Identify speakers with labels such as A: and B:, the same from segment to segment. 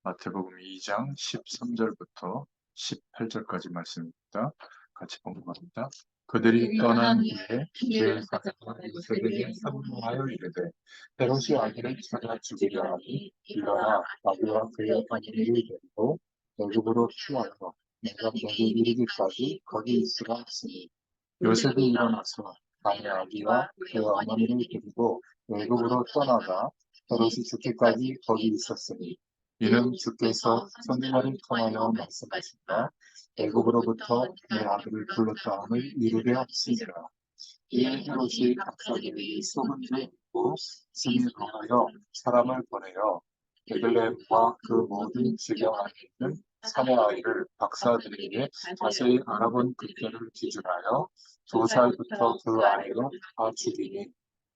A: 마태복음 2장 13절부터 18절까지 말씀입니다. 같이 봉독합니다. 그들이 떠난 후에 주의 사자가 요셉에게 선포하여 이르되 헤롯이 아기를 찾아 죽이려 하니 일어나 아기와 그의 어머니를 데리고 애굽으로 피하여 내가 너에게 이르기까지 거기 있으라 하시니 요셉이 일어나서 자기 아기와 그의 어머니를 데리고 애굽으로 떠나가 헤롯이 죽기까지 거기 있었으니 이는 주께서 선지자를 통하여 말씀하신다. 애굽으로부터 내 아들을 불렀다 함을 이루게 하시니라. 이에 헤롯이 박사들이 속은 데 있고 짐이 강하여 사람을 보내어 베들레헴과 그 모든 지경 안에 있는 사내 아이를 박사들에게 자세히 알아본 그때를 기준하여 2살부터 그 아이로 다 죽이니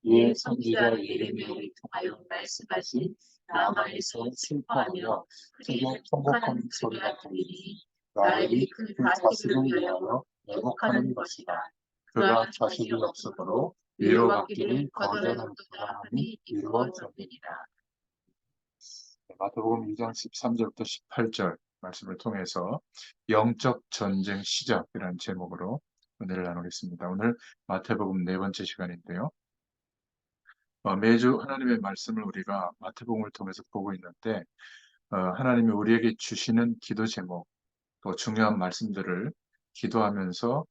A: 이에 선지자 예레미야를 통하여 말씀하신 라마에서 슬퍼하며 크게 통곡하는 소리가 들리니 라헬이 그 자식을 위하여 애곡하는 것이다. 그가 자식이 없으므로 위로받기를 거절하노라 함이 이루어졌느니라. 마태복음 2장 13절부터 18절 말씀을 통해서 영적 전쟁 시작이라는 제목으로 은혜를 나누겠습니다. 오늘 마태복음 네 번째 시간인데요. 매주 하나님의 말씀을 우리가 마태복음을 통해서 보고 있는데 하나님이 우리에게 주시는 기도 제목 또 중요한 말씀들을 기도하면서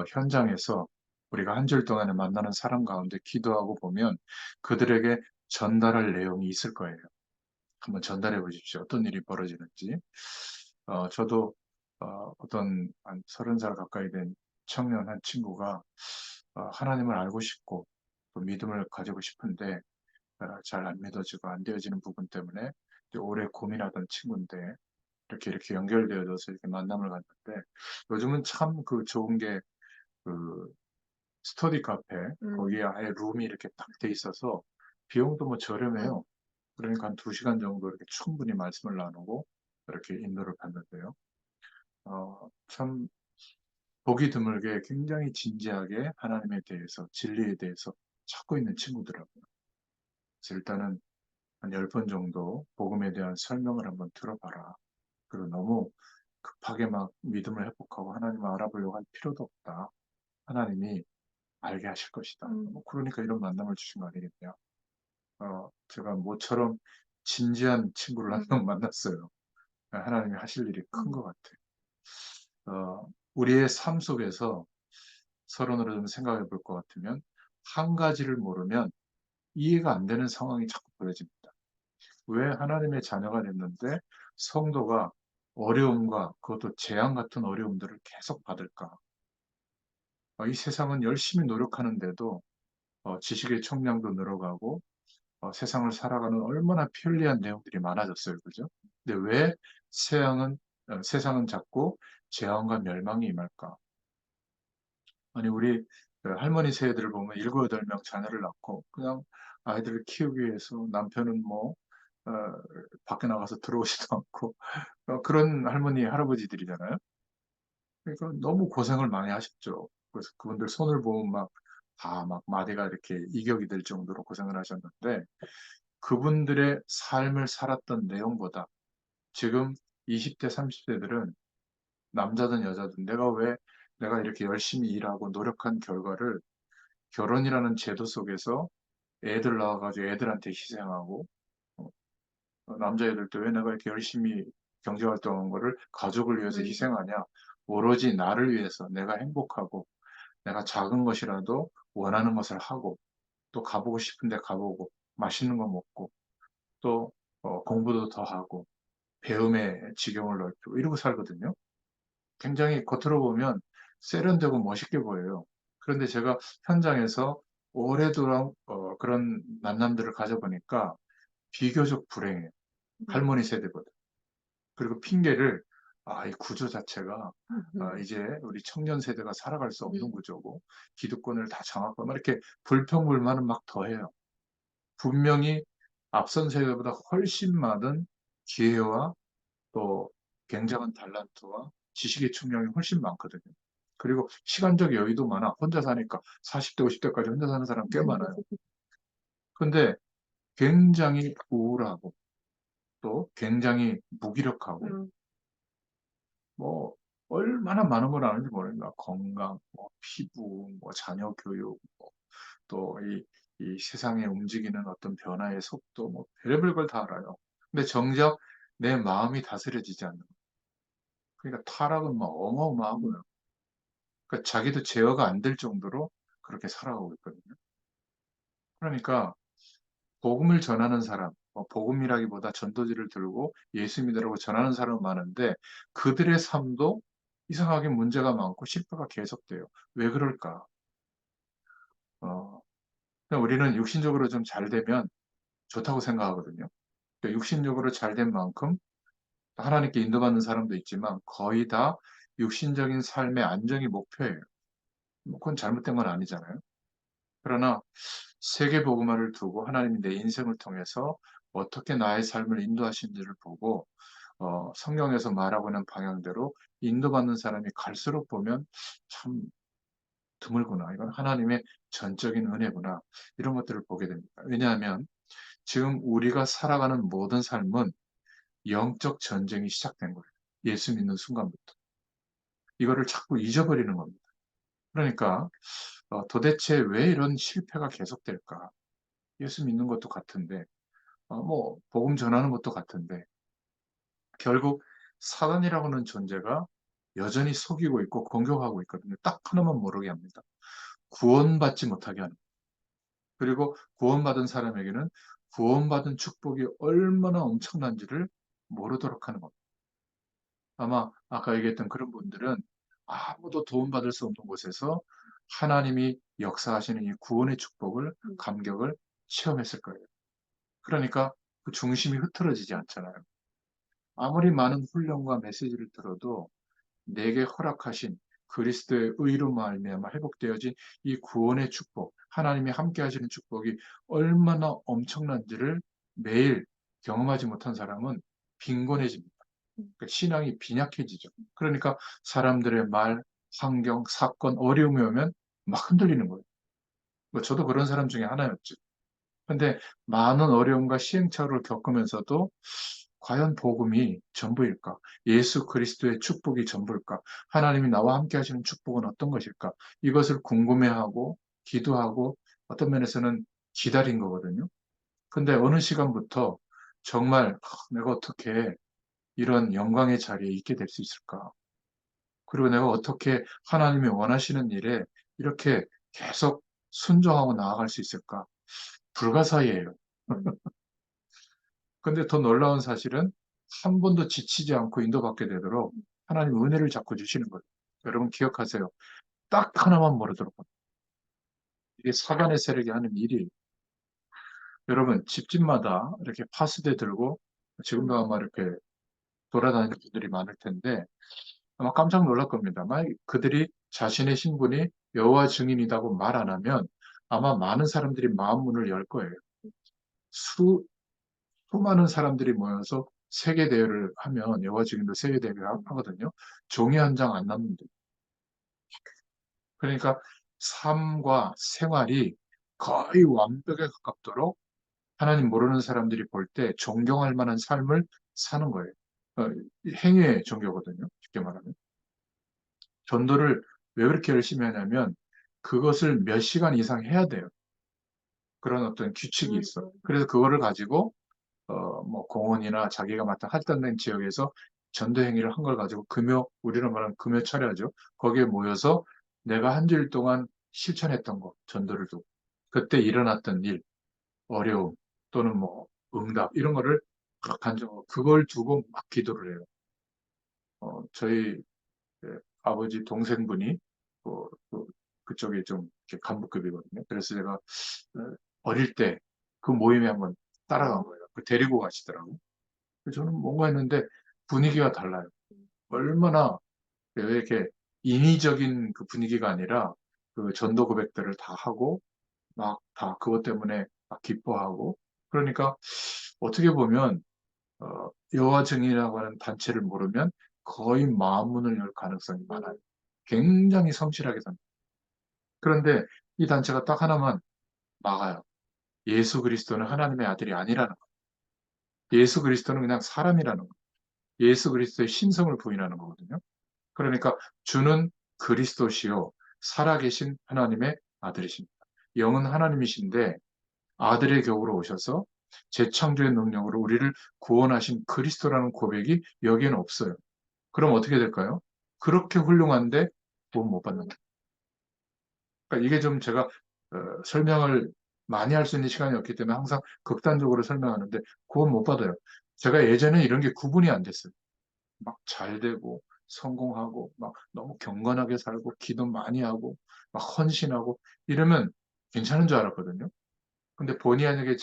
A: 현장에서 우리가 한 주일 동안에 만나는 사람 가운데 기도하고 보면 그들에게 전달할 내용이 있을 거예요. 한번 전달해 보십시오. 어떤 일이 벌어지는지. 저도 어떤 한 30살 가까이 된 청년 한 친구가 하나님을 알고 싶고 또 믿음을 가지고 싶은데 잘 안 믿어지고 안 되어지는 부분 때문에 오래 고민하던 친구인데 이렇게 연결되어져서 이렇게 만남을 갖는데 요즘은 참 그 좋은 게 그 스터디 카페 거기에 아예 룸이 이렇게 딱 돼 있어서 비용도 뭐 저렴해요. 그러니까 한 2시간 정도 이렇게 충분히 말씀을 나누고 이렇게 인도를 받는데요. 참 보기 드물게 굉장히 진지하게 하나님에 대해서 진리에 대해서 찾고 있는 친구더라고요. 그래서 일단은 한 10번 정도 복음에 대한 설명을 한번 들어봐라. 그리고 너무 급하게 막 믿음을 회복하고 하나님을 알아보려고 할 필요도 없다. 하나님이 알게 하실 것이다. 뭐 그러니까 이런 만남을 주신 거 아니겠냐. 제가 모처럼 진지한 친구를 한 명 만났어요. 하나님이 하실 일이 큰 것 같아요. 우리의 삶 속에서 서론으로 좀 생각해 볼 것 같으면 한 가지를 모르면 이해가 안 되는 상황이 자꾸 보여집니다. 왜 하나님의 자녀가 됐는데 성도가 어려움과 그것도 재앙 같은 어려움들을 계속 받을까? 이 세상은 열심히 노력하는데도 지식의 총량도 늘어가고 세상을 살아가는 얼마나 편리한 내용들이 많아졌어요. 그죠? 근데 왜 세상은 자꾸 재앙과 멸망이 임할까? 아니, 우리 그 할머니 세대들을 보면 7, 8명 자녀를 낳고 그냥 아이들을 키우기 위해서 남편은 뭐 어, 밖에 나가서 들어오지도 않고 그런 할머니, 할아버지들이잖아요. 그러니까 너무 고생을 많이 하셨죠. 그래서 그분들 손을 보면 막 마디가 이렇게 이격이 될 정도로 고생을 하셨는데 그분들의 삶을 살았던 내용보다 지금 20대, 30대들은 남자든 여자든 내가 이렇게 열심히 일하고 노력한 결과를 결혼이라는 제도 속에서 애들 낳아가지고 애들한테 희생하고 어, 남자애들도 왜 내가 이렇게 열심히 경제활동한 거를 가족을 위해서 희생하냐 오로지 나를 위해서 내가 행복하고 내가 작은 것이라도 원하는 것을 하고 또 가보고 싶은데 가보고 맛있는 거 먹고 또 공부도 더 하고 배움의 지경을 넓히고 이러고 살거든요. 굉장히 겉으로 보면 세련되고 멋있게 보여요. 그런데 제가 현장에서 오래도록 그런 만남들을 가져보니까 비교적 불행해요. 할머니 세대보다. 그리고 핑계를 이 구조 자체가 이제 우리 청년 세대가 살아갈 수 없는 구조고 기득권을 다 장악하고 막 이렇게 불평불만은 막 더해요. 분명히 앞선 세대보다 훨씬 많은 기회와 또 굉장한 달란트와 지식의 충량이 훨씬 많거든요. 그리고 시간적 여유도 많아. 혼자 사니까 40대, 50대까지 혼자 사는 사람 꽤 많아요. 근데 굉장히 우울하고 또 굉장히 무기력하고 뭐 얼마나 많은 걸 아는지 모릅니다. 건강, 뭐 피부, 뭐 자녀 교육, 뭐 또 이 세상에 움직이는 어떤 변화의 속도, 뭐 별의별 걸 다 알아요. 근데 정작 내 마음이 다스려지지 않는 거예요. 그러니까 타락은 막 어마어마하고요. 그러니까 자기도 제어가 안 될 정도로 그렇게 살아가고 있거든요. 그러니까 복음을 전하는 사람, 복음이라기보다 전도지를 들고 예수 믿으라고 전하는 사람은 많은데 그들의 삶도 이상하게 문제가 많고 실패가 계속돼요. 왜 그럴까? 어, 그냥 우리는 육신적으로 좀 잘 되면 좋다고 생각하거든요. 그러니까 육신적으로 잘 된 만큼 하나님께 인도받는 사람도 있지만 거의 다 육신적인 삶의 안정이 목표예요. 뭐 그건 잘못된 건 아니잖아요. 그러나 세계 복음화를 두고 하나님이 내 인생을 통해서 어떻게 나의 삶을 인도하시는지를 보고 성경에서 말하고 있는 방향대로 인도받는 사람이 갈수록 보면 참 드물구나. 이건 하나님의 전적인 은혜구나. 이런 것들을 보게 됩니다. 왜냐하면 지금 우리가 살아가는 모든 삶은 영적 전쟁이 시작된 거예요. 예수 믿는 순간부터. 이거를 자꾸 잊어버리는 겁니다. 그러니까 도대체 왜 이런 실패가 계속될까? 예수 믿는 것도 같은데, 뭐 복음 전하는 것도 같은데, 결국 사단이라고 하는 존재가 여전히 속이고 있고 공격하고 있거든요. 딱 하나만 모르게 합니다. 구원받지 못하게 하는. 그리고 구원받은 사람에게는 구원받은 축복이 얼마나 엄청난지를 모르도록 하는 겁니다. 아마 아까 얘기했던 그런 분들은 아무도 도움받을 수 없는 곳에서 하나님이 역사하시는 이 구원의 축복을, 감격을 체험했을 거예요. 그러니까 그 중심이 흐트러지지 않잖아요. 아무리 많은 훈련과 메시지를 들어도 내게 허락하신 그리스도의 의로 말미암아 회복되어진 이 구원의 축복, 하나님이 함께 하시는 축복이 얼마나 엄청난지를 매일 경험하지 못한 사람은 빈곤해집니다. 그러니까 신앙이 빈약해지죠. 그러니까 사람들의 말, 환경, 사건, 어려움이 오면 막 흔들리는 거예요. 뭐 저도 그런 사람 중에 하나였죠. 근데 많은 어려움과 시행착오를 겪으면서도 과연 복음이 전부일까? 예수 그리스도의 축복이 전부일까? 하나님이 나와 함께 하시는 축복은 어떤 것일까? 이것을 궁금해하고 기도하고 어떤 면에서는 기다린 거거든요. 근데 어느 시간부터 정말 내가 어떻게 이런 영광의 자리에 있게 될 수 있을까? 그리고 내가 어떻게 하나님이 원하시는 일에 이렇게 계속 순종하고 나아갈 수 있을까? 불가사의예요. 근데 더 놀라운 사실은 한 번도 지치지 않고 인도받게 되도록 하나님 은혜를 자꾸 주시는 거예요. 여러분 기억하세요. 딱 하나만 모르도록 합니다. 이게 사단의 세력이 하는 일이 여러분 집집마다 이렇게 파수대 들고 지금도 아마 이렇게 돌아다니는 분들이 많을 텐데 아마 깜짝 놀랄 겁니다. 만약 그들이 자신의 신분이 여호와 증인이라고 말 안 하면 아마 많은 사람들이 마음 문을 열 거예요. 수, 수많은 사람들이 모여서 세계 대회를 하면 여호와 증인도 세계 대회를 하거든요. 종이 한 장 안 남는데. 그러니까 삶과 생활이 거의 완벽에 가깝도록 하나님 모르는 사람들이 볼 때 존경할 만한 삶을 사는 거예요. 어, 행위의 종교거든요. 쉽게 말하면. 전도를 왜 그렇게 열심히 하냐면 그것을 몇 시간 이상 해야 돼요. 그런 어떤 규칙이 있어. 그래서 그거를 가지고 뭐 공원이나 자기가 맡은 할당된 지역에서 전도 행위를 한 걸 가지고 우리는 말하는 금요 철야죠. 거기에 모여서 내가 한 주일 동안 실천했던 거, 전도를 두고 그때 일어났던 일, 어려움 또는 뭐 응답 이런 거를 막 간증하고 그걸 두고 막 기도를 해요. 저희 아버지 동생분이 그쪽에 좀 이렇게 간부급이거든요. 그래서 제가 어릴 때 그 모임에 한번 따라간 거예요. 그 데리고 가시더라고요. 그래서 저는 뭔가 했는데 분위기가 달라요. 얼마나 왜 이렇게 인위적인 그 분위기가 아니라 그 전도 고백들을 다 하고 막 다 그것 때문에 막 기뻐하고 그러니까 어떻게 보면 여호와 증인이라고 하는 단체를 모르면 거의 마음문을 열 가능성이 많아요. 굉장히 성실하게 삽니다. 그런데 이 단체가 딱 하나만 막아요. 예수 그리스도는 하나님의 아들이 아니라는 거. 예수 그리스도는 그냥 사람이라는 거. 예수 그리스도의 신성을 부인하는 거거든요. 그러니까 주는 그리스도시요 살아계신 하나님의 아들이십니다. 영은 하나님이신데 아들의 격으로 오셔서 재창조의 능력으로 우리를 구원하신 그리스도라는 고백이 여기에는 없어요. 그럼 어떻게 될까요? 그렇게 훌륭한데 구원 못 받는다. 그러니까 이게 좀 제가 설명을 많이 할 수 있는 시간이 없기 때문에 항상 극단적으로 설명하는데 구원 못 받아요. 제가 예전에 이런 게 구분이 안 됐어요. 막 잘 되고 성공하고 막 너무 경건하게 살고 기도 많이 하고 막 헌신하고 이러면 괜찮은 줄 알았거든요. 근데 본의 아니게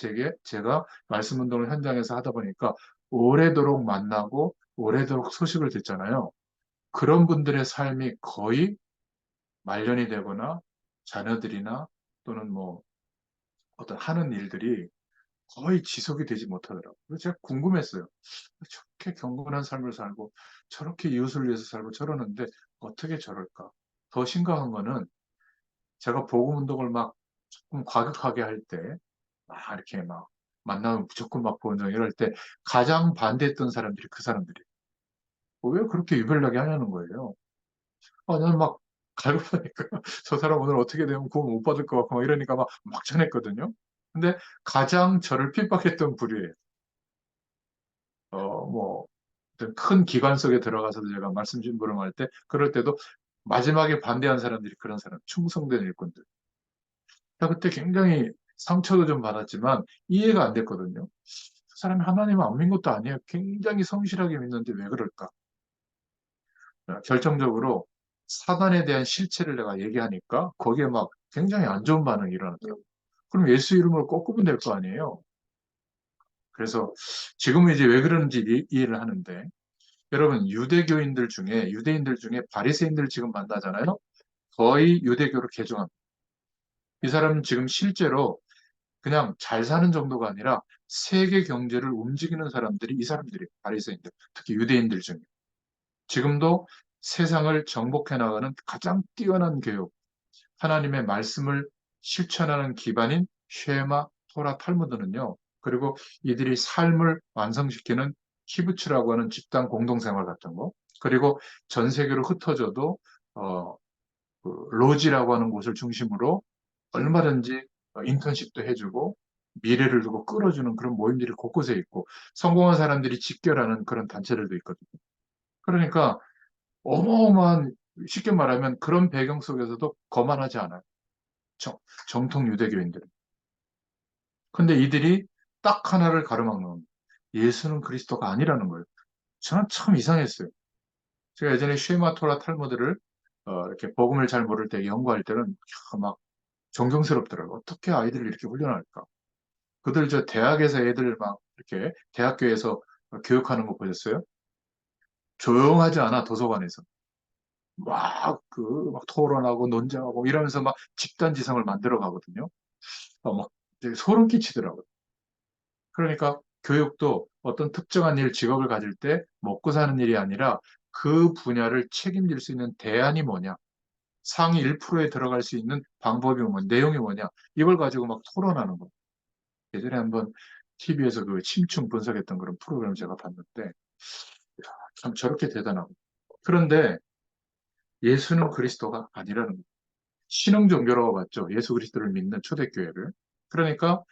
A: 제가 말씀 운동을 현장에서 하다 보니까 오래도록 만나고 오래도록 소식을 듣잖아요. 그런 분들의 삶이 거의 말년이 되거나 자녀들이나 또는 뭐 어떤 하는 일들이 거의 지속이 되지 못하더라고요. 그래서 제가 궁금했어요. 저렇게 경건한 삶을 살고 저렇게 이웃을 위해서 살고 저러는데 어떻게 저럴까? 더 심각한 거는 제가 복음 운동을 막 조금 과격하게 할 때, 막 이렇게 막 만나면 무조건 막 보는 이럴 때 가장 반대했던 사람들이 그 사람들이 왜 그렇게 유별나게 하냐는 거예요. 나는 막 갈급하니까 저 사람 오늘 어떻게 되면 구원 못 받을 것 같고 막 이러니까 막 전했거든요. 근데 가장 저를 핍박했던 부류예요. 뭐 어떤 큰 기관 속에 들어가서도 제가 말씀 심부름할 때 그럴 때도 마지막에 반대한 사람들이 그런 사람, 충성된 일꾼들. 제가 그때 굉장히 상처도 좀 받았지만 이해가 안 됐거든요. 그 사람이 하나님을 안 믿는 것도 아니에요. 굉장히 성실하게 믿는데 왜 그럴까? 결정적으로 사단에 대한 실체를 내가 얘기하니까 거기에 막 굉장히 안 좋은 반응이 일어나더라고요. 그럼 예수 이름으로 꺾으면 될 거 아니에요. 그래서 지금은 이제 왜 그러는지 이해를 하는데 여러분 유대인들 중에 바리새인들 지금 만나잖아요. 거의 유대교로 개종합니다. 이 사람은 지금 실제로 그냥 잘 사는 정도가 아니라 세계 경제를 움직이는 사람들이 이 사람들이에요. 바리새인들, 특히 유대인들 중에. 지금도 세상을 정복해 나가는 가장 뛰어난 교육, 하나님의 말씀을 실천하는 기반인 쉐마, 토라, 탈무드는요. 그리고 이들이 삶을 완성시키는 키부츠라고 하는 집단 공동생활 같은 거. 그리고 전 세계로 흩어져도 어, 그 로지라고 하는 곳을 중심으로 얼마든지 인턴십도 해주고 미래를 두고 끌어주는 그런 모임들이 곳곳에 있고 성공한 사람들이 직결하는 그런 단체들도 있거든요. 그러니까 어마어마한 쉽게 말하면 그런 배경 속에서도 거만하지 않아요. 정, 정통 유대교인들은. 근데 이들이 딱 하나를 가로막는 겁니다. 예수는 그리스도가 아니라는 거예요. 저는 참 이상했어요. 제가 예전에 쉐마 토라 탈무드를 이렇게 복음을 잘 모를 때 연구할 때는 막 존경스럽더라고요. 어떻게 아이들을 이렇게 훈련할까? 그들 저 대학에서 애들 막 이렇게 대학교에서 교육하는 거 보셨어요? 조용하지 않아 도서관에서 막 토론하고 논쟁하고 이러면서 막 집단지성을 만들어 가거든요. 막 되게 소름 끼치더라고요. 그러니까 교육도 어떤 특정한 직업을 가질 때 먹고 사는 일이 아니라 그 분야를 책임질 수 있는 대안이 뭐냐, 상위 1%에 들어갈 수 있는 방법이 뭐냐, 내용이 뭐냐, 이걸 가지고 막 토론하는 거예요. 예전에 한번 TV에서 그 침충 분석했던 그런 프로그램을 제가 봤는데, 야, 참 저렇게 대단하고. 그런데 예수는 그리스도가 아니라는 거예요. 신흥 종교라고 봤죠. 예수 그리스도를 믿는 초대교회를. 그러니까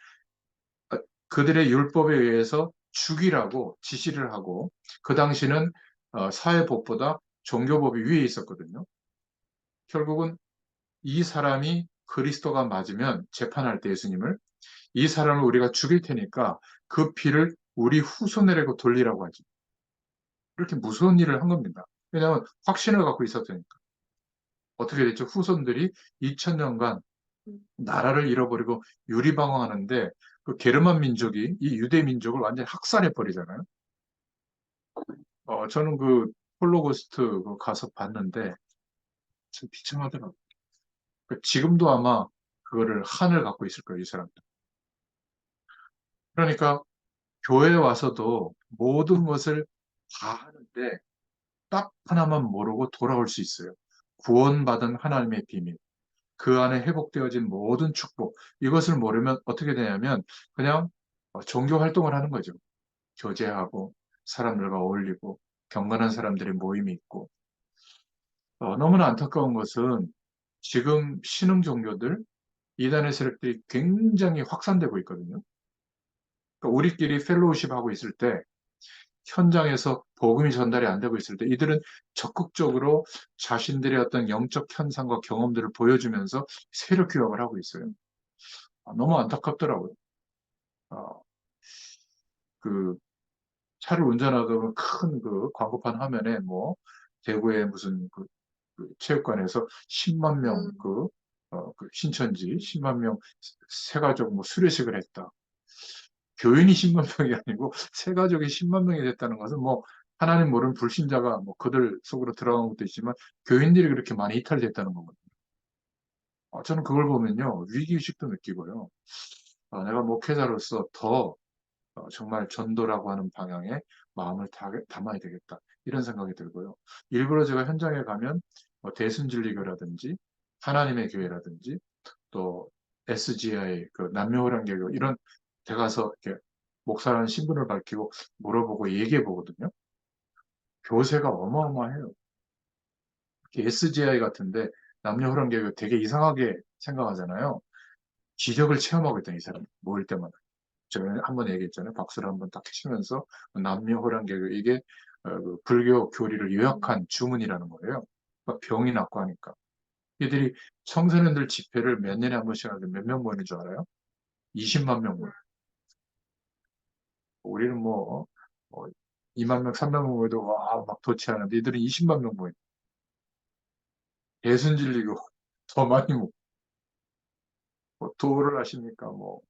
A: 그들의 율법에 의해서 죽이라고 지시를 하고 그 당시는 사회법보다 종교법이 위에 있었거든요. 결국은 이 사람이 그리스도가 맞으면 재판할 때 예수님을 이 사람을 우리가 죽일 테니까 그 피를 우리 후손에게 돌리라고 하지. 그렇게 무서운 일을 한 겁니다. 왜냐하면 확신을 갖고 있었으니까. 어떻게 됐죠? 후손들이 2000년간 나라를 잃어버리고 유리방황하는데 그 게르만 민족이 이 유대 민족을 완전히 학살해 버리잖아요. 저는 그 홀로코스트 그 가서 봤는데 참 비참하더라고요. 지금도 아마 그거를 한을 갖고 있을 거예요, 이 사람들. 그러니까 교회에 와서도 모든 것을 다 하는데 딱 하나만 모르고 돌아올 수 있어요. 구원받은 하나님의 비밀. 그 안에 회복되어진 모든 축복. 이것을 모르면 어떻게 되냐면 그냥 종교 활동을 하는 거죠. 교제하고 사람들과 어울리고 경건한 사람들의 모임이 있고 너무나 안타까운 것은 지금 신흥 종교들 이단의 세력들이 굉장히 확산되고 있거든요. 그러니까 우리끼리 펠로우십 하고 있을 때 현장에서 복음이 전달이 안 되고 있을 때 이들은 적극적으로 자신들의 어떤 영적 현상과 경험들을 보여주면서 세력 규합을 하고 있어요. 너무 안타깝더라고요. 아, 그 차를 운전하다가 큰 그 광고판 화면에 뭐 대구의 무슨 그 체육관에서 10만 명 그 신천지 10만 명 세가족 뭐 수료식을 했다. 교인이 10만 명이 아니고 세가족이 10만 명이 됐다는 것은 뭐 하나님 모르는 불신자가 뭐 그들 속으로 들어간 것도 있지만 교인들이 그렇게 많이 이탈됐다는 거거든요. 저는 그걸 보면요 위기의식도 느끼고요. 내가 목회자로서 더 정말 전도라고 하는 방향에 마음을 담아야 되겠다. 이런 생각이 들고요. 일부러 제가 현장에 가면 대순진리교라든지 하나님의 교회라든지 또 SGI 그 남녀호랑개교 이런 데 가서 이렇게 목사라는 신분을 밝히고 물어보고 얘기해 보거든요. 교세가 어마어마해요. SGI 같은데 남녀호랑개교 되게 이상하게 생각하잖아요. 기적을 체험하고 있던 이 사람 모일 때마다. 제가 한번 얘기했잖아요. 박수를 한번 딱 치면서 남녀호랑개교 이게 그 불교 교리를 요약한 주문이라는 거예요. 그러니까 병이 낫고 하니까. 이들이 청소년들 집회를 몇 년에 한 번씩 하는데 몇 명 모이는 줄 알아요? 20만 명 모여요. 우리는 뭐 2만 명, 3만 명 모여도 와, 막 도취하는데 이들은 20만 명 모여요. 예순진리고 더 많이 모여. 뭐 도를 하십니까? 뭐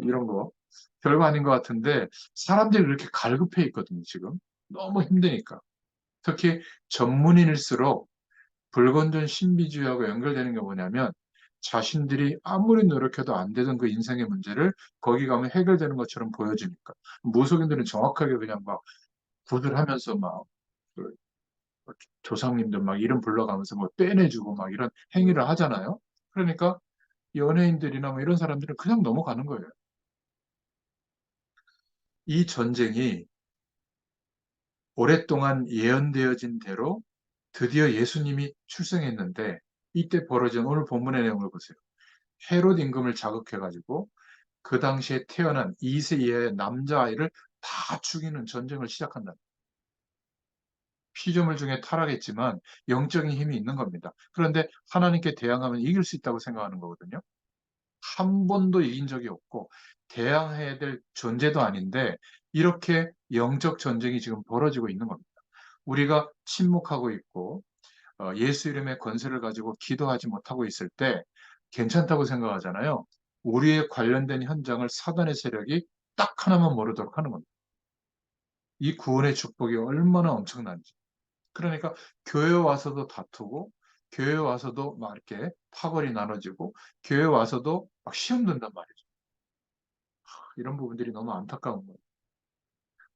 A: 이런 거. 별거 아닌 것 같은데 사람들이 그렇게 갈급해 있거든요, 지금. 너무 힘드니까. 특히 전문인일수록 불건전 신비주의하고 연결되는 게 뭐냐면 자신들이 아무리 노력해도 안 되던 그 인생의 문제를 거기 가면 해결되는 것처럼 보여지니까. 무속인들은 정확하게 그냥 막 구들하면서 막그 조상님들 막 이름 불러가면서 뭐 떼내주고 막 이런 행위를 하잖아요. 그러니까 연예인들이나 뭐 이런 사람들은 그냥 넘어가는 거예요. 이 전쟁이 오랫동안 예언되어진 대로 드디어 예수님이 출생했는데 이때 벌어진 오늘 본문의 내용을 보세요. 헤롯 임금을 자극해가지고 그 당시에 태어난 2세 이하의 남자아이를 다 죽이는 전쟁을 시작한다. 피조물 중에 타락했지만 영적인 힘이 있는 겁니다. 그런데 하나님께 대항하면 이길 수 있다고 생각하는 거거든요. 한 번도 이긴 적이 없고 대항해야 될 존재도 아닌데 이렇게 영적 전쟁이 지금 벌어지고 있는 겁니다. 우리가 침묵하고 있고 예수 이름의 권세를 가지고 기도하지 못하고 있을 때 괜찮다고 생각하잖아요. 우리에 관련된 현장을 사단의 세력이 딱 하나만 모르도록 하는 겁니다. 이 구원의 축복이 얼마나 엄청난지. 그러니까 교회 와서도 다투고, 교회 와서도 막 이렇게 파벌이 나눠지고, 교회 와서도 막 시험 든단 말이죠. 이런 부분들이 너무 안타까운 거예요.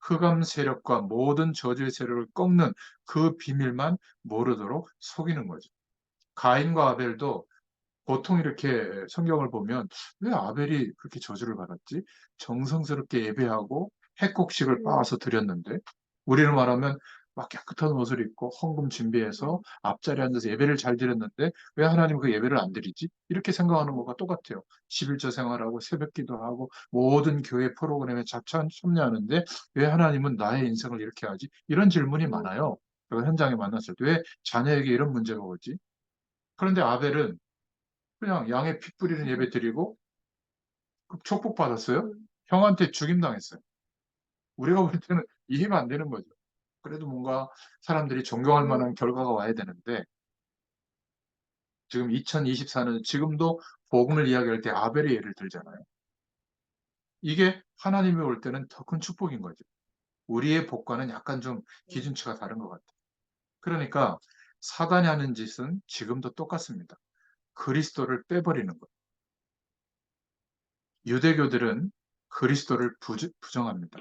A: 흑암 세력과 모든 저주의 세력을 꺾는 그 비밀만 모르도록 속이는 거죠. 가인과 아벨도 보통 이렇게 성경을 보면 왜 아벨이 그렇게 저주를 받았지? 정성스럽게 예배하고 핵곡식을 빻아서 드렸는데 우리를 말하면 막 깨끗한 옷을 입고 헌금 준비해서 앞자리에 앉아서 예배를 잘 드렸는데 왜 하나님 그 예배를 안 드리지? 이렇게 생각하는 것과 똑같아요. 11조 생활하고 새벽 기도하고 모든 교회 프로그램에 참여하는데 왜 하나님은 나의 인생을 이렇게 하지? 이런 질문이 많아요. 제가 현장에 만났을 때 왜 자녀에게 이런 문제가 오지? 그런데 아벨은 그냥 양의 피 뿌리는 예배 드리고 축복받았어요. 형한테 죽임당했어요. 우리가 볼 때는 이해가 안 되는 거죠. 그래도 뭔가 사람들이 존경할 만한 결과가 와야 되는데 지금 2024년 지금도 복음을 이야기할 때 아벨의 예를 들잖아요. 이게 하나님이 올 때는 더 큰 축복인 거죠. 우리의 복과는 약간 좀 기준치가 다른 것 같아요. 그러니까 사단이 하는 짓은 지금도 똑같습니다. 그리스도를 빼버리는 거예요. 유대교들은 그리스도를 부정합니다.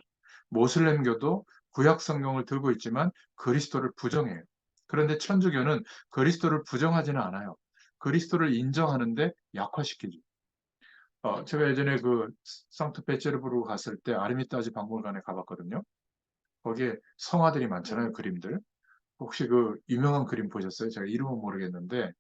A: 모슬렘교도 구약 성경을 들고 있지만 그리스도를 부정해요. 그런데 천주교는 그리스도를 부정하지는 않아요. 그리스도를 인정하는데 약화시키죠. 제가 예전에 그 상트페테르부르크 갔을 때 아르미타지 박물관에 가봤거든요. 거기에 성화들이 많잖아요, 그림들. 혹시 그 유명한 그림 보셨어요? 제가 이름은 모르겠는데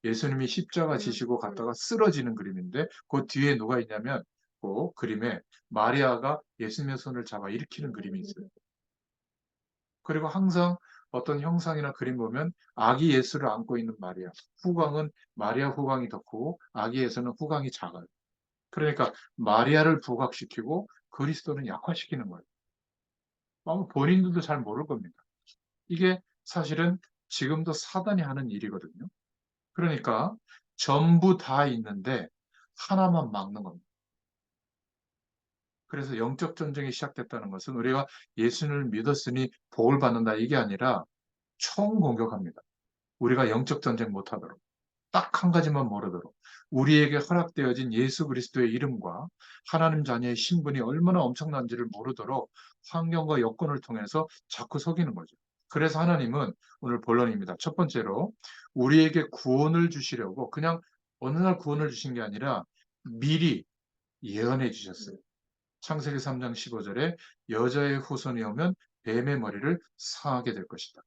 A: 예수님이 십자가 지시고 갔다가 쓰러지는 그림인데 그 뒤에 누가 있냐면 그 그림에 마리아가 예수님의 손을 잡아 일으키는 그림이 있어요. 그리고 항상 어떤 형상이나 그림 보면 아기 예수를 안고 있는 마리아. 후광은 마리아 후광이 더 크고 아기 예수는 후광이 작아요. 그러니까 마리아를 부각시키고 그리스도는 약화시키는 거예요. 아마 본인들도 잘 모를 겁니다. 이게 사실은 지금도 사단이 하는 일이거든요. 그러니까 전부 다 있는데 하나만 막는 겁니다. 그래서 영적 전쟁이 시작됐다는 것은 우리가 예수를 믿었으니 복을 받는다 이게 아니라 총 공격합니다. 우리가 영적 전쟁 못하도록. 딱 한 가지만 모르도록. 우리에게 허락되어진 예수 그리스도의 이름과 하나님 자녀의 신분이 얼마나 엄청난지를 모르도록 환경과 여건을 통해서 자꾸 속이는 거죠. 그래서 하나님은 오늘 본론입니다. 첫 번째로 우리에게 구원을 주시려고 그냥 어느 날 구원을 주신 게 아니라 미리 예언해 주셨어요. 창세기 3장 15절에 여자의 후손이 오면 뱀의 머리를 상하게 될 것이다.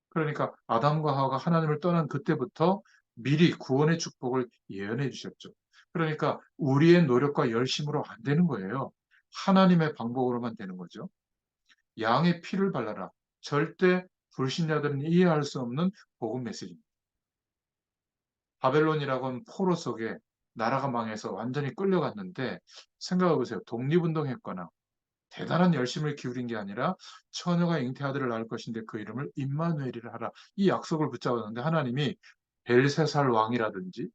A: 그러니까 아담과 하와가 하나님을 떠난 그때부터 미리 구원의 축복을 예언해 주셨죠. 그러니까 우리의 노력과 열심으로 안 되는 거예요. 하나님의 방법으로만 되는 거죠. 양의 피를 발라라. 절대 불신자들은 이해할 수 없는 복음 메시지입니다. 바벨론이라고 하는 포로 속에 나라가 망해서 완전히 끌려갔는데 생각해 보세요. 독립운동했거나 대단한 열심을 기울인 게 아니라 처녀가 잉태아들을 낳을 것인데 그 이름을 임마누엘이라 하라. 이 약속을 붙잡았는데 하나님이 벨세살 왕이라든지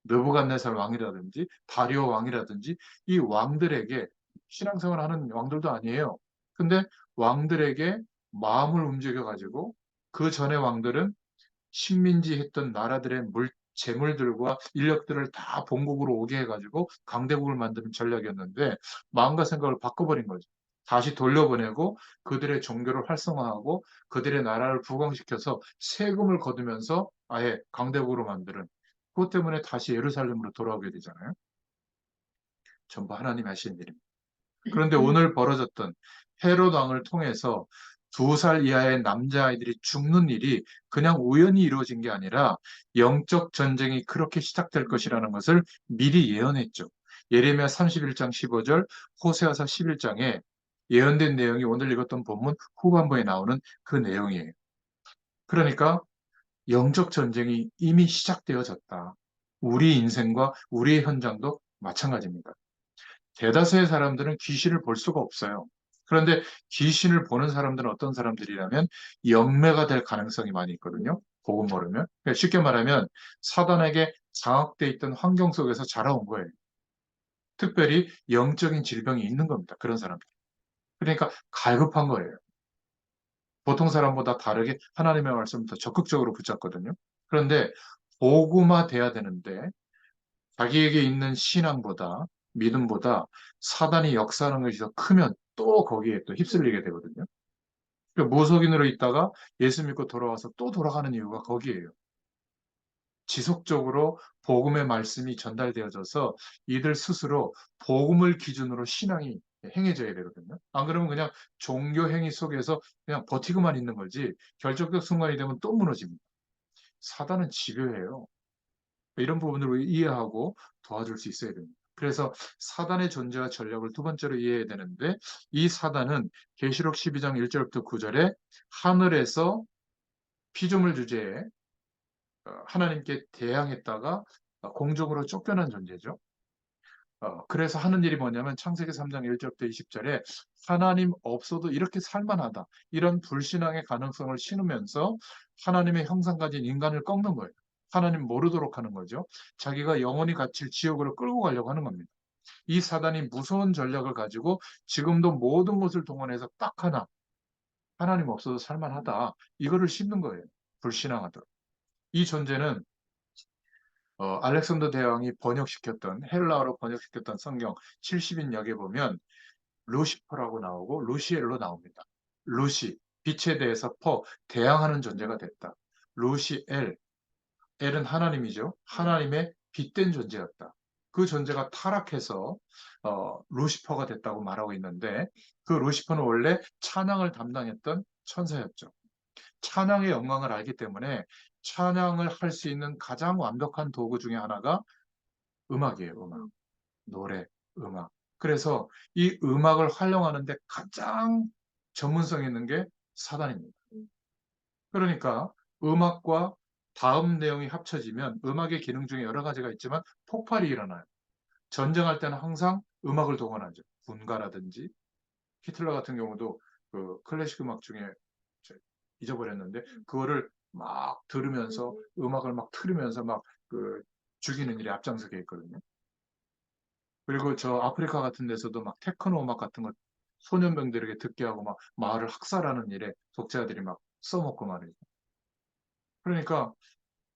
A: 느부갓네살 왕이라든지 다리오 왕이라든지 이 왕들에게 신앙생활 하는 왕들도 아니에요. 근데 왕들에게 마음을 움직여 가지고 그 전에 왕들은 식민지 했던 나라들의 재물들과 인력들을 다 본국으로 오게 해가지고 강대국을 만드는 전략이었는데 마음과 생각을 바꿔버린 거죠. 다시 돌려보내고 그들의 종교를 활성화하고 그들의 나라를 부강시켜서 세금을 거두면서 아예 강대국으로 만드는 그것 때문에 다시 예루살렘으로 돌아오게 되잖아요. 전부 하나님 하신 일입니다. 그런데 오늘 벌어졌던 헤롯 왕을 통해서 2살 이하의 남자아이들이 죽는 일이 그냥 우연히 이루어진 게 아니라 영적 전쟁이 그렇게 시작될 것이라는 것을 미리 예언했죠. 예레미야 31장 15절, 호세아서 11장에 예언된 내용이 오늘 읽었던 본문 후반부에 나오는 그 내용이에요. 그러니까 영적 전쟁이 이미 시작되어졌다. 우리 인생과 우리의 현장도 마찬가지입니다. 대다수의 사람들은 귀신을 볼 수가 없어요. 그런데 귀신을 보는 사람들은 어떤 사람들이라면 영매가 될 가능성이 많이 있거든요. 복음 모르면. 그러니까 쉽게 말하면 사단에게 장악돼 있던 환경 속에서 자라온 거예요. 특별히 영적인 질병이 있는 겁니다. 그런 사람들. 그러니까 갈급한 거예요. 보통 사람보다 다르게 하나님의 말씀을 더 적극적으로 붙잡거든요. 그런데 복음화 돼야 되는데 자기에게 있는 신앙보다 믿음보다 사단이 역사하는 것이 더 크면 또 거기에 또 휩쓸리게 되거든요. 그러니까 무속인으로 있다가 예수 믿고 돌아와서 또 돌아가는 이유가 거기에요. 지속적으로 복음의 말씀이 전달되어져서 이들 스스로 복음을 기준으로 신앙이 행해져야 되거든요. 안 그러면 그냥 종교 행위 속에서 그냥 버티고만 있는 거지 결정적 순간이 되면 또 무너집니다. 사단은 집요해요. 이런 부분을 이해하고 도와줄 수 있어야 됩니다. 그래서 사단의 존재와 전략을 두 번째로 이해해야 되는데 이 사단은 계시록 12장 1절부터 9절에 하늘에서 피조물 주제에 하나님께 대항했다가 공적으로 쫓겨난 존재죠. 그래서 하는 일이 뭐냐면 창세기 3장 1절부터 20절에 하나님 없어도 이렇게 살만하다. 이런 불신앙의 가능성을 신으면서 하나님의 형상 가진 인간을 꺾는 거예요. 하나님 모르도록 하는 거죠. 자기가 영원히 갇힐 지옥으로 끌고 가려고 하는 겁니다. 이 사단이 무서운 전략을 가지고 지금도 모든 것을 동원해서 딱 하나, 하나님 없어도 살만하다. 이거를 심는 거예요. 불신앙하도록. 이 존재는 알렉산더 대왕이 번역시켰던 헬라어로 번역시켰던 성경 70인역에 보면 루시퍼라고 나오고 루시엘로 나옵니다. 루시, 빛에 대해서 대항하는 존재가 됐다. 루시엘, 엘은 하나님이죠. 하나님의 빛된 존재였다. 그 존재가 타락해서 루시퍼가 됐다고 말하고 있는데 그 루시퍼는 원래 찬양을 담당했던 천사였죠. 찬양의 영광을 알기 때문에 찬양을 할 수 있는 가장 완벽한 도구 중에 하나가 음악이에요. 음악, 노래, 음악. 그래서 이 음악을 활용하는데 가장 전문성 있는 게 사단입니다. 그러니까 음악과 다음 내용이 합쳐지면 음악의 기능 중에 여러 가지가 있지만 폭발이 일어나요. 전쟁할 때는 항상 음악을 동원하죠. 군가라든지 히틀러 같은 경우도 그 클래식 음악 중에 잊어버렸는데 그거를 막 들으면서 음악을 막 틀으면서 막 그 죽이는 일에 앞장서게 했거든요. 그리고 저 아프리카 같은 데서도 막 테크노 음악 같은 거 소년병들에게 듣게 하고 막 마을을 학살하는 일에 독재자들이 막 써먹고 말이죠. 그러니까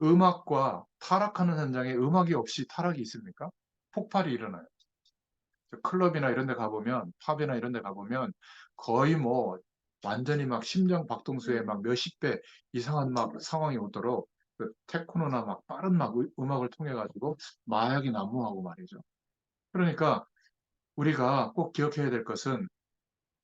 A: 음악과 타락하는 현장에 음악이 없이 타락이 있습니까? 폭발이 일어나요. 클럽이나 이런 데 가보면, 팝이나 이런 데 가보면 거의 뭐 완전히 막 심장 박동수의 막 몇십 배 이상한 막 상황이 오도록 그 테크노나 막 빠른 막 음악을 통해 가지고 마약이 난무하고 말이죠. 그러니까 우리가 꼭 기억해야 될 것은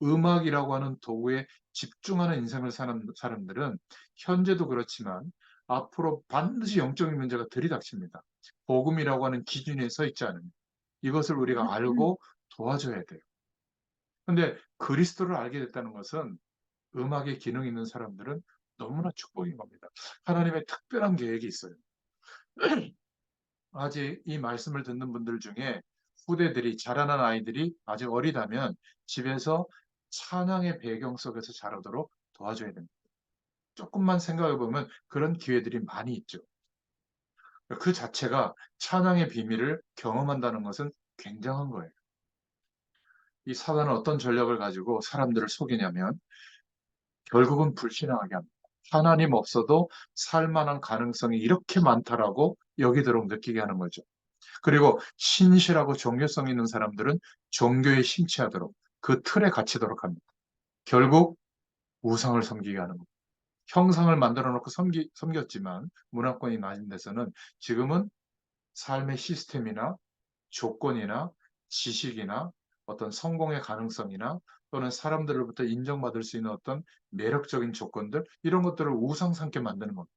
A: 음악이라고 하는 도구에 집중하는 인생을 사는 사람들은 현재도 그렇지만 앞으로 반드시 영적인 문제가 들이닥칩니다. 복음이라고 하는 기준에 서 있지 않으면 이것을 우리가 알고 도와줘야 돼요. 근데 그리스도를 알게 됐다는 것은 음악에 기능 있는 사람들은 너무나 축복인 겁니다. 하나님의 특별한 계획이 있어요. 아직 이 말씀을 듣는 분들 중에 후대들이 자라난 아이들이 아직 어리다면 집에서 찬양의 배경 속에서 자라도록 도와줘야 됩니다. 조금만 생각해 보면 그런 기회들이 많이 있죠. 그 자체가 찬양의 비밀을 경험한다는 것은 굉장한 거예요. 이 사단은 어떤 전략을 가지고 사람들을 속이냐면 결국은 불신앙하게 합니다. 하나님 없어도 살만한 가능성이 이렇게 많다라고 여기도록 느끼게 하는 거죠. 그리고 신실하고 종교성 있는 사람들은 종교에 심취하도록 그 틀에 갇히도록 합니다. 결국 우상을 섬기게 하는 겁니다. 형상을 만들어 놓고 섬겼지만 문화권이 낮은 데서는 지금은 삶의 시스템이나 조건이나 지식이나 어떤 성공의 가능성이나 또는 사람들로부터 인정받을 수 있는 어떤 매력적인 조건들 이런 것들을 우상 삼게 만드는 겁니다.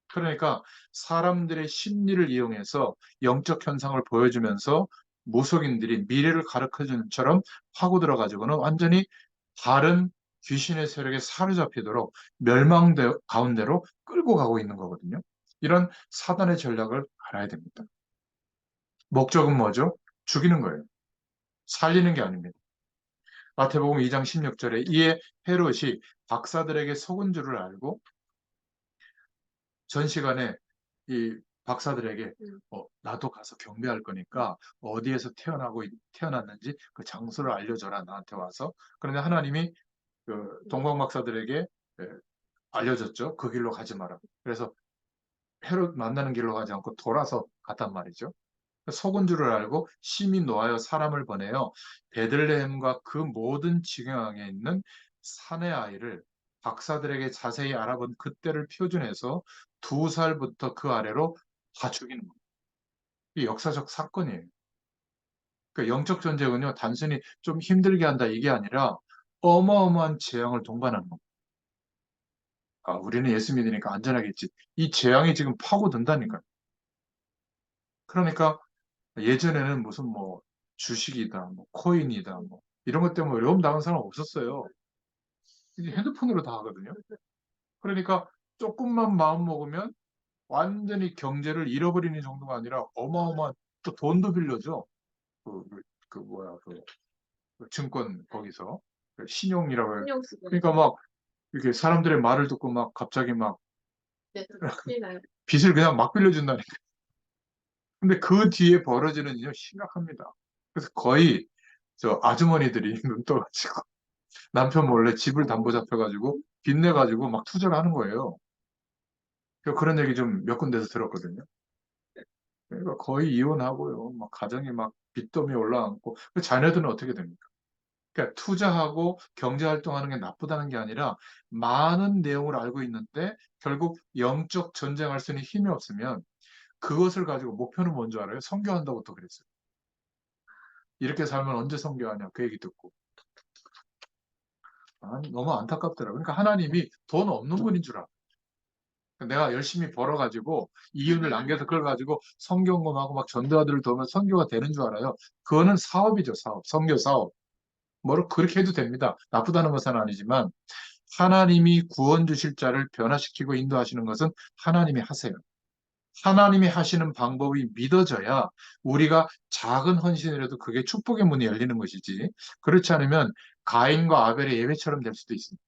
A: 그러니까 사람들의 심리를 이용해서 영적 현상을 보여주면서 무속인들이 미래를 가르쳐주는 것처럼 파고 들어가지고는 완전히 다른 귀신의 세력에 사로잡히도록 멸망 가운데로 끌고 가고 있는 거거든요. 이런 사단의 전략을 알아야 됩니다. 목적은 뭐죠? 죽이는 거예요. 살리는 게 아닙니다. 마태복음 2장 16절에 이에 헤롯이 박사들에게 속은 줄을 알고 전 시간에 이 박사들에게 나도 가서 경배할 거니까 어디에서 태어났는지 그 장소를 알려줘라 나한테 와서. 그런데 하나님이 그 동방 박사들에게 알려줬죠. 그 길로 가지 마라. 그래서 헤롯 만나는 길로 가지 않고 돌아서 갔단 말이죠. 속은 줄을 알고 심히 노하여 사람을 보내어 베들레헴과 그 모든 지경에 있는 사내 아이를 박사들에게 자세히 알아본 그때를 표준해서 2살부터 그 아래로 다 죽이는 겁니다. 이 역사적 사건이에요. 그 영적 전쟁은요, 단순히 좀 힘들게 한다 이게 아니라 어마어마한 재앙을 동반하는 겁니다. 아, 우리는 예수 믿으니까 안전하겠지. 이 재앙이 지금 파고든다니까요. 그러니까 예전에는 무슨 뭐 주식이다, 뭐 코인이다, 뭐 이런 것 때문에 어려움 당한 사람 없었어요. 이제 핸드폰으로 다 하거든요. 그러니까 조금만 마음 먹으면 완전히 경제를 잃어버리는 정도가 아니라 어마어마한 또 돈도 빌려줘. 뭐야 그 증권 거기서 그 신용이라고 해요. 그러니까 막 이렇게 사람들의 말을 듣고 막 갑자기 막 빚을 그냥 막 빌려준다니까. 근데 그 뒤에 벌어지는 일은 심각합니다. 그래서 거의 저 아주머니들이 눈 떠가지고 남편 몰래 집을 담보 잡혀가지고 빚내가지고 막 투자를 하는 거예요. 그런 얘기 좀 몇 군데서 들었거든요. 그러니까 거의 이혼하고요. 막 가정이 막 빚더미 올라앉고 그 자녀들은 어떻게 됩니까? 그러니까 투자하고 경제활동하는 게 나쁘다는 게 아니라 많은 내용을 알고 있는데 결국 영적 전쟁할 수 있는 힘이 없으면 그것을 가지고 목표는 뭔지 알아요? 선교한다고 또 그랬어요. 이렇게 살면 언제 성교하냐 그 얘기 듣고 너무 안타깝더라고요. 그러니까 하나님이 돈 없는 분인 줄 알아. 내가 열심히 벌어가지고 이윤을 남겨서 그걸 가지고 성경검하고 막 전도자들을 도우면 선교가 되는 줄 알아요. 그거는 사업이죠, 사업. 선교 사업. 뭐를 그렇게 해도 됩니다. 나쁘다는 것은 아니지만 하나님이 구원 주실 자를 변화시키고 인도하시는 것은 하나님이 하세요. 하나님이 하시는 방법이 믿어져야 우리가 작은 헌신이라도 그게 축복의 문이 열리는 것이지. 그렇지 않으면 가인과 아벨의 예배처럼 될 수도 있습니다.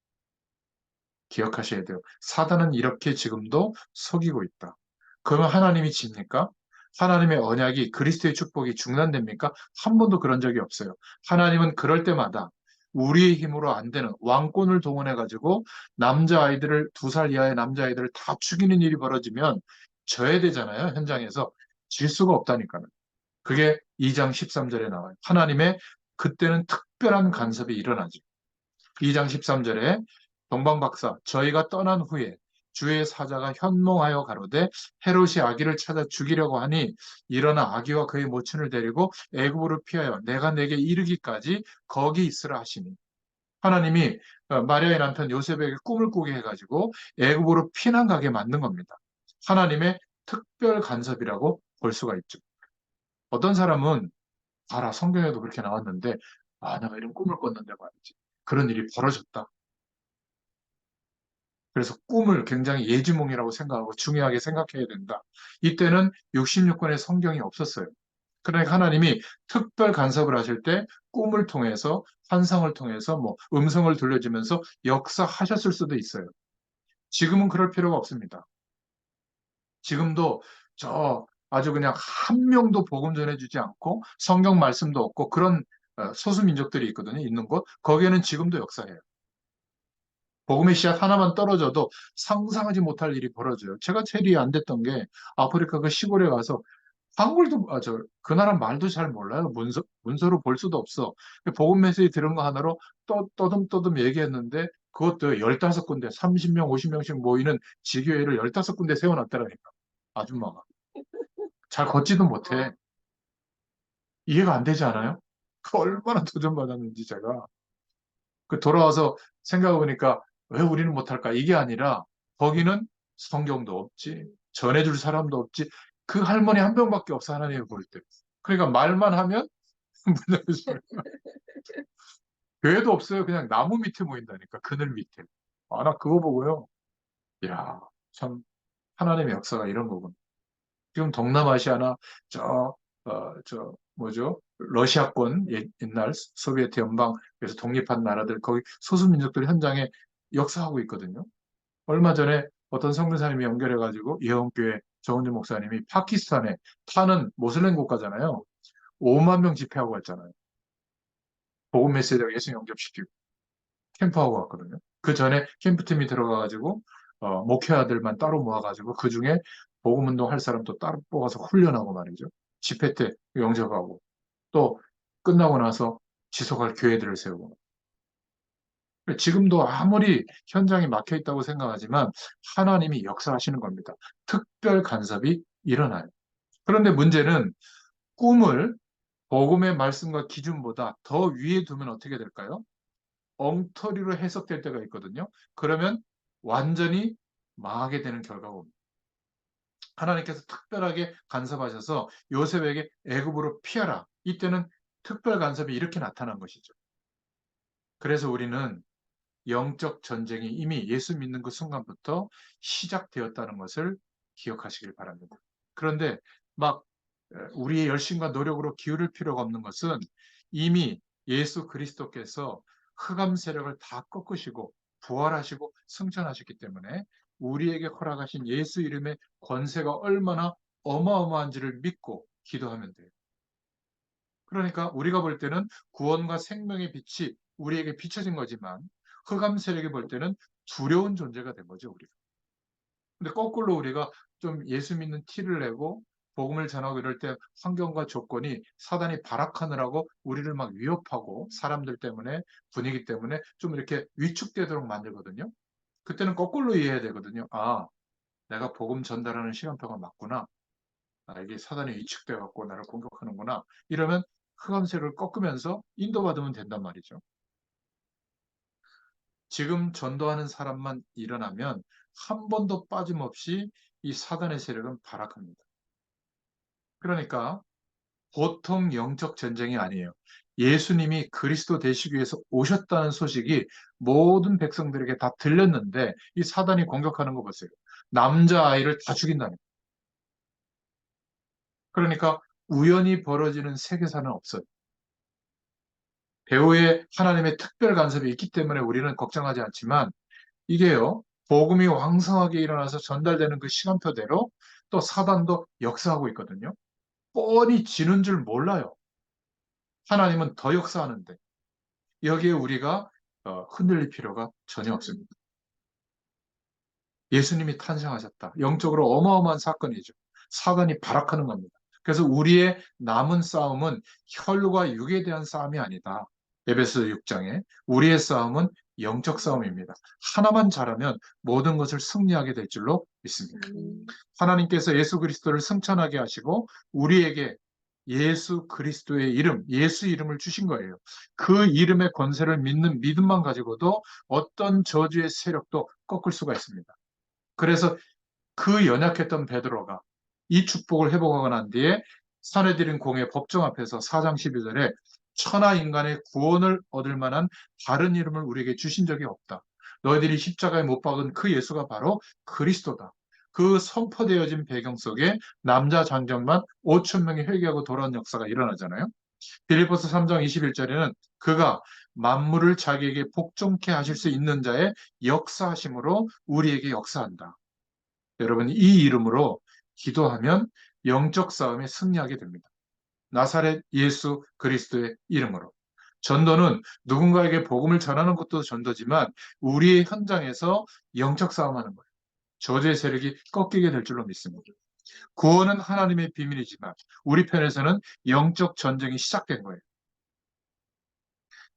A: 기억하셔야 돼요. 사단은 이렇게 지금도 속이고 있다. 그러면 하나님이 집니까? 하나님의 언약이 그리스도의 축복이 중단됩니까? 한 번도 그런 적이 없어요. 하나님은 그럴 때마다 우리의 힘으로 안 되는 왕권을 동원해 가지고 남자아이들을 2살 이하의 남자아이들을 다 죽이는 일이 벌어지면 져야 되잖아요. 현장에서 질 수가 없다니까요. 그게 2장 13절에 나와요. 하나님의 그때는 특별한 간섭이 일어나죠. 2장 13절에 동방박사 저희가 떠난 후에 주의 사자가 현몽하여 가로되 헤롯이 아기를 찾아 죽이려고 하니 일어나 아기와 그의 모친을 데리고 애굽으로 피하여 내가 내게 이르기까지 거기 있으라 하시니 하나님이 마리아의 남편 요셉에게 꿈을 꾸게 해가지고 애굽으로 피난 가게 만든 겁니다. 하나님의 특별 간섭이라고 볼 수가 있죠. 어떤 사람은 봐라 성경에도 그렇게 나왔는데 내가 이런 꿈을 꿨는데 말이지 그런 일이 벌어졌다. 그래서 꿈을 굉장히 예지몽이라고 생각하고 중요하게 생각해야 된다. 이때는 66권의 성경이 없었어요. 그러니까 하나님이 특별 간섭을 하실 때 꿈을 통해서 환상을 통해서 뭐 음성을 들려주면서 역사하셨을 수도 있어요. 지금은 그럴 필요가 없습니다. 지금도 저 아주 그냥 한 명도 복음 전해주지 않고 성경 말씀도 없고 그런 소수 민족들이 있거든요. 있는 곳 거기에는 지금도 역사해요. 복음의 씨앗 하나만 떨어져도 상상하지 못할 일이 벌어져요. 제가 제일 이해 안 됐던 게 아프리카 그 시골에 가서 한글도 그 나라 말도 잘 몰라요. 문서로 볼 수도 없어. 복음 메시지 들은 거 하나로 떠듬떠듬 얘기했는데 그것도 15군데 30명 50명씩 모이는 지교회를 15군데 세워놨더라니까. 아줌마가 잘 걷지도 못해. 이해가 안 되지 않아요? 그 얼마나 도전받았는지 제가 그 돌아와서 생각해보니까 왜 우리는 못할까? 이게 아니라 거기는 성경도 없지, 전해줄 사람도 없지. 그 할머니 한 명밖에 없어 하나님을 볼 때. 그러니까 말만 하면 문화의 소리. 교회도 없어요. 그냥 나무 밑에 모인다니까 그늘 밑에. 나 그거 보고요. 야, 참 하나님의 역사가 이런 거군. 지금 동남아시아나 뭐죠? 러시아권 옛날 소비에트 연방에서 독립한 나라들 거기 소수민족들 현장에 역사하고 있거든요. 얼마 전에 어떤 선교사님이 연결해가지고 예언교회 정은주 목사님이 파키스탄에 타는 모슬렘 국가잖아요. 5만 명 집회하고 왔잖아요. 복음 메시지를 예수 영접시키고 캠프하고 왔거든요. 그 전에 캠프팀이 들어가가지고 목회자들만 따로 모아가지고 그 중에 복음 운동할 사람도 따로 뽑아서 훈련하고 말이죠. 집회 때 영접하고 또 끝나고 나서 지속할 교회들을 세우고 지금도 아무리 현장이 막혀 있다고 생각하지만 하나님이 역사하시는 겁니다. 특별 간섭이 일어나요. 그런데 문제는 꿈을 복음의 말씀과 기준보다 더 위에 두면 어떻게 될까요? 엉터리로 해석될 때가 있거든요. 그러면 완전히 망하게 되는 결과가 옵니다. 하나님께서 특별하게 간섭하셔서 요셉에게 애굽으로 피하라. 이때는 특별 간섭이 이렇게 나타난 것이죠. 그래서 우리는 영적 전쟁이 이미 예수 믿는 그 순간부터 시작되었다는 것을 기억하시길 바랍니다. 그런데 막 우리의 열심과 노력으로 기울일 필요가 없는 것은 이미 예수 그리스도께서 흑암 세력을 다 꺾으시고 부활하시고 승천하셨기 때문에 우리에게 허락하신 예수 이름의 권세가 얼마나 어마어마한지를 믿고 기도하면 돼요. 그러니까 우리가 볼 때는 구원과 생명의 빛이 우리에게 비춰진 거지만 흑암 세력이 볼 때는 두려운 존재가 된 거죠, 우리가. 근데 거꾸로 우리가 좀 예수 믿는 티를 내고 복음을 전하고 이럴 때 환경과 조건이 사단이 발악하느라고 우리를 막 위협하고 사람들 때문에 분위기 때문에 좀 이렇게 위축되도록 만들거든요. 그때는 거꾸로 이해해야 되거든요. 내가 복음 전달하는 시간표가 맞구나. 이게 사단이 위축돼 갖고 나를 공격하는구나. 이러면 흑암 세력을 꺾으면서 인도받으면 된단 말이죠. 지금 전도하는 사람만 일어나면 한 번도 빠짐없이 이 사단의 세력은 발악합니다. 그러니까 보통 영적 전쟁이 아니에요. 예수님이 그리스도 되시기 위해서 오셨다는 소식이 모든 백성들에게 다 들렸는데 이 사단이 공격하는 거 보세요. 남자아이를 다 죽인다는 거예요. 그러니까 우연히 벌어지는 세계사는 없어요. 배후에 하나님의 특별 간섭이 있기 때문에 우리는 걱정하지 않지만 이게요, 복음이 왕성하게 일어나서 전달되는 그 시간표대로 또 사단도 역사하고 있거든요. 뻔히 지는 줄 몰라요. 하나님은 더 역사하는데 여기에 우리가 흔들릴 필요가 전혀 없습니다. 예수님이 탄생하셨다. 영적으로 어마어마한 사건이죠. 사단이 발악하는 겁니다. 그래서 우리의 남은 싸움은 혈과 육에 대한 싸움이 아니다. 에베소 6장에 우리의 싸움은 영적 싸움입니다. 하나만 잘하면 모든 것을 승리하게 될 줄로 믿습니다. 하나님께서 예수 그리스도를 승천하게 하시고 우리에게 예수 그리스도의 이름, 예수 이름을 주신 거예요. 그 이름의 권세를 믿는 믿음만 가지고도 어떤 저주의 세력도 꺾을 수가 있습니다. 그래서 그 연약했던 베드로가 이 축복을 회복하고 난 뒤에 사내들인 공의 법정 앞에서 4장 12절에 천하 인간의 구원을 얻을 만한 다른 이름을 우리에게 주신 적이 없다. 너희들이 십자가에 못 박은 그 예수가 바로 그리스도다. 그 선포되어진 배경 속에 남자 장정만 5천 명이 회개하고 돌아온 역사가 일어나잖아요. 빌립보서 3장 21절에는 그가 만물을 자기에게 복종케 하실 수 있는 자의 역사하심으로 우리에게 역사한다. 여러분, 이 이름으로 기도하면 영적 싸움에 승리하게 됩니다. 나사렛 예수 그리스도의 이름으로. 전도는 누군가에게 복음을 전하는 것도 전도지만 우리의 현장에서 영적 싸움하는 거예요. 저주의 세력이 꺾이게 될 줄로 믿습니다. 구원은 하나님의 비밀이지만 우리 편에서는 영적 전쟁이 시작된 거예요.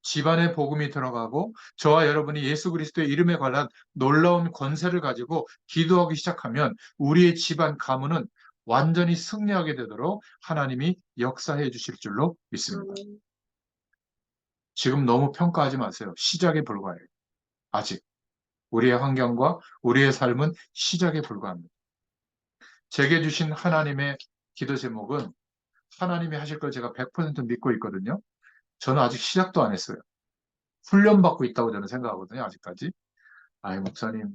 A: 집안에 복음이 들어가고 저와 여러분이 예수 그리스도의 이름에 관한 놀라운 권세를 가지고 기도하기 시작하면 우리의 집안 가문은 완전히 승리하게 되도록 하나님이 역사해 주실 줄로 믿습니다. 지금 너무 평가하지 마세요. 시작에 불과해요. 아직 우리의 환경과 우리의 삶은 시작에 불과합니다. 제게 주신 하나님의 기도 제목은 하나님이 하실 걸 제가 100% 믿고 있거든요. 저는 아직 시작도 안 했어요. 훈련받고 있다고 저는 생각하거든요. 아직까지. 아이, 목사님,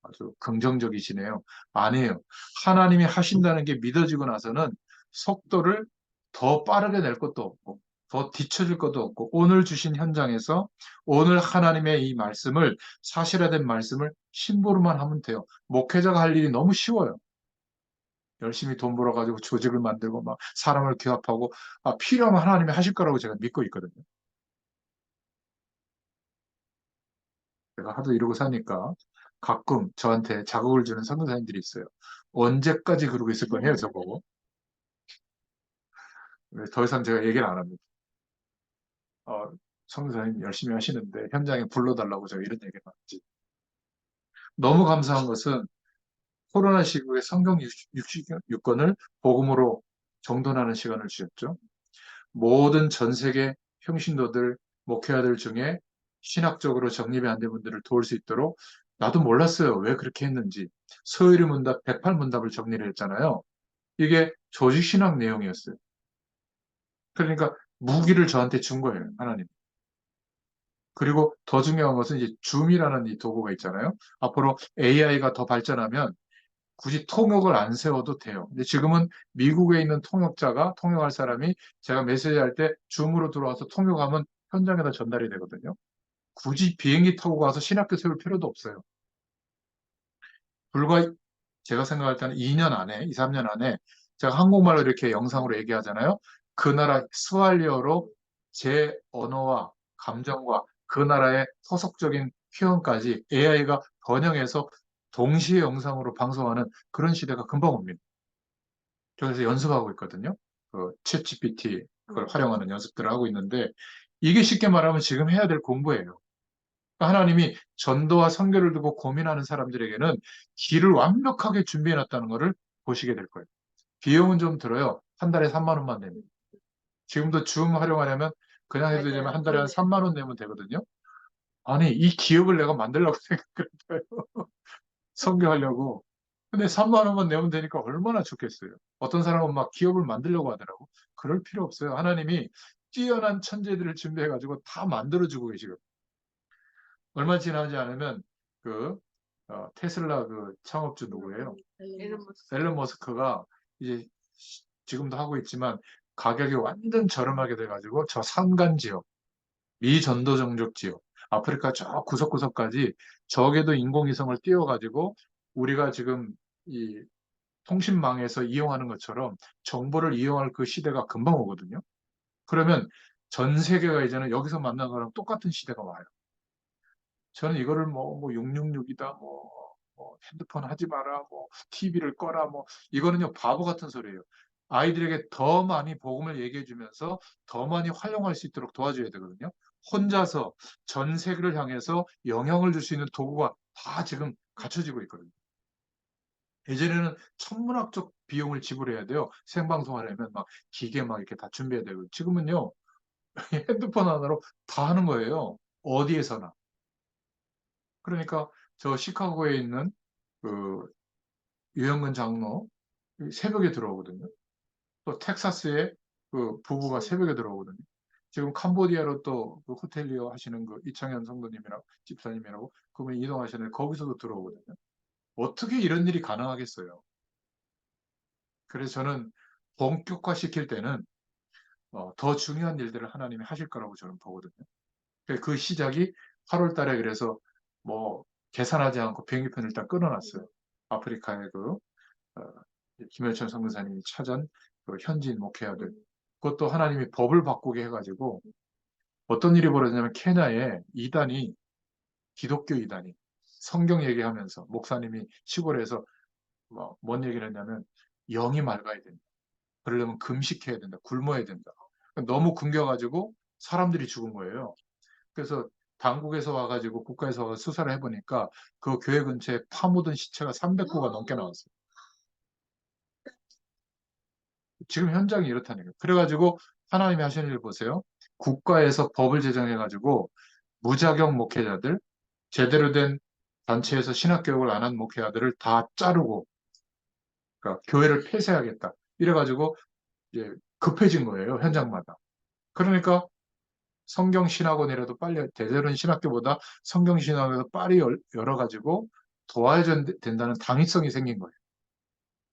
A: 아주 긍정적이시네요. 아니에요. 하나님이 하신다는 게 믿어지고 나서는 속도를 더 빠르게 낼 것도 없고, 더 뒤처질 것도 없고, 오늘 주신 현장에서 오늘 하나님의 이 말씀을, 사실화된 말씀을 심부름만 하면 돼요. 목회자가 할 일이 너무 쉬워요. 열심히 돈 벌어가지고 조직을 만들고, 막 사람을 규합하고, 필요하면 하나님이 하실 거라고 제가 믿고 있거든요. 제가 하도 이러고 사니까 가끔 저한테 자극을 주는 선교사님들이 있어요. 언제까지 그러고 있을 거예요, 저보고. 더 이상 제가 얘기를 안 합니다. 어, 선교사님 열심히 하시는데 현장에 불러달라고 제가 이런 얘기를 하지. 너무 감사한 것은 코로나 시국에 성경 66권을 복음으로 정돈하는 시간을 주셨죠. 모든 전 세계 평신도들, 목회자들 중에 신학적으로 정립이 안 된 분들을 도울 수 있도록 나도 몰랐어요. 왜 그렇게 했는지. 서유리 문답, 108문답을 정리를 했잖아요. 이게 조직신학 내용이었어요. 그러니까 무기를 저한테 준 거예요, 하나님. 그리고 더 중요한 것은 이제 줌이라는 이 도구가 있잖아요. 앞으로 AI가 더 발전하면 굳이 통역을 안 세워도 돼요. 근데 지금은 미국에 있는 통역자가 통역할 사람이 제가 메시지 할 때 줌으로 들어와서 통역하면 현장에다 전달이 되거든요. 굳이 비행기 타고 가서 신학교 세울 필요도 없어요. 불과 제가 생각할 때는 2년 안에, 2, 3년 안에 제가 한국말로 이렇게 영상으로 얘기하잖아요. 그 나라 스왈리어로 제 언어와 감정과 그 나라의 토속적인 표현까지 AI가 번역해서 동시에 영상으로 방송하는 그런 시대가 금방 옵니다. 그래서 연습하고 있거든요. 챗 GPT 그걸 활용하는 연습들을 하고 있는데 이게 쉽게 말하면 지금 해야 될 공부예요. 하나님이 전도와 선교를 두고 고민하는 사람들에게는 길을 완벽하게 준비해 놨다는 것을 보시게 될 거예요. 비용은 좀 들어요. 한 달에 3만 원만 내면. 지금도 줌 활용하려면 그냥 해도 되지만
B: 맞아요.
A: 한 달에 한
B: 그러네요.
A: 3만 원 내면 되거든요. 아니, 이 기업을 내가 만들려고 생각했어요. 설계하려고. 근데 3만 원만 내면 되니까 얼마나 좋겠어요. 어떤 사람은 막 기업을 만들려고 하더라고. 그럴 필요 없어요. 하나님이 뛰어난 천재들을 준비해가지고 다 만들어주고 계시거든요. 얼마 지나지 않으면 그 테슬라 그 창업주 누구예요?
B: 앨런 머스크.
A: 앨런 머스크가 이제 지금도 하고 있지만 가격이 완전 저렴하게 돼가지고 저 산간 지역, 미 전도 정적 지역, 아프리카 저 구석구석까지 적에도 인공위성을 띄워가지고 우리가 지금 이 통신망에서 이용하는 것처럼 정보를 이용할 그 시대가 금방 오거든요. 그러면 전 세계가 이제는 여기서 만난 거랑 똑같은 시대가 와요. 저는 이거를 뭐 666이다, 뭐 핸드폰 하지 마라, 뭐 TV를 꺼라, 뭐 이거는요 바보 같은 소리예요. 아이들에게 더 많이 복음을 얘기해 주면서 더 많이 활용할 수 있도록 도와줘야 되거든요. 혼자서 전 세계를 향해서 영향을 줄 수 있는 도구가 다 지금 갖춰지고 있거든요. 예전에는 천문학적 비용을 지불해야 돼요. 생방송 하려면 막 기계 막 이렇게 다 준비해야 되고 지금은요 핸드폰 하나로 다 하는 거예요. 어디에서나. 그러니까 저 시카고에 있는 그 유영근 장로 새벽에 들어오거든요. 또 텍사스에 그 부부가 새벽에 들어오거든요. 지금 캄보디아로 또그 호텔리어 하시는 그 이창현 성도님이라고 집사님이라고 그분이 이동하시는데 거기서도 들어오거든요. 어떻게 이런 일이 가능하겠어요? 그래서 저는 본격화 시킬 때는 더 중요한 일들을 하나님이 하실 거라고 저는 보거든요. 그 시작이 8월 달에 그래서 뭐 계산하지 않고 비행기표를 일단 끊어놨어요. 아프리카의 어, 김열천 선교사님이 찾은 그 현지인 목회자들. 그것도 하나님이 법을 바꾸게 해가지고 어떤 일이 벌어지냐면 케냐에 이단이 기독교 이단이 성경 얘기하면서 목사님이 시골에서 뭔 얘기를 했냐면 영이 맑아야 된다. 그러려면 금식해야 된다. 굶어야 된다. 너무 굶겨가지고 사람들이 죽은 거예요. 그래서 당국에서 와가지고 국가에서 와서 수사를 해보니까 그 교회 근처에 파묻은 시체가 300구가 넘게 나왔어요. 지금 현장이 이렇다니까요. 그래가지고 하나님이 하시는 일 보세요. 국가에서 법을 제정해가지고 무자격 목회자들, 제대로 된 단체에서 신학교육을 안 한 목회자들을 다 자르고 그러니까 교회를 폐쇄하겠다. 이래가지고 이제 급해진 거예요. 현장마다. 그러니까 성경신학원이라도 빨리 대대로는 신학교보다 성경신학원이라도 빨리 열어가지고 도와야 된다는 당위성이 생긴 거예요.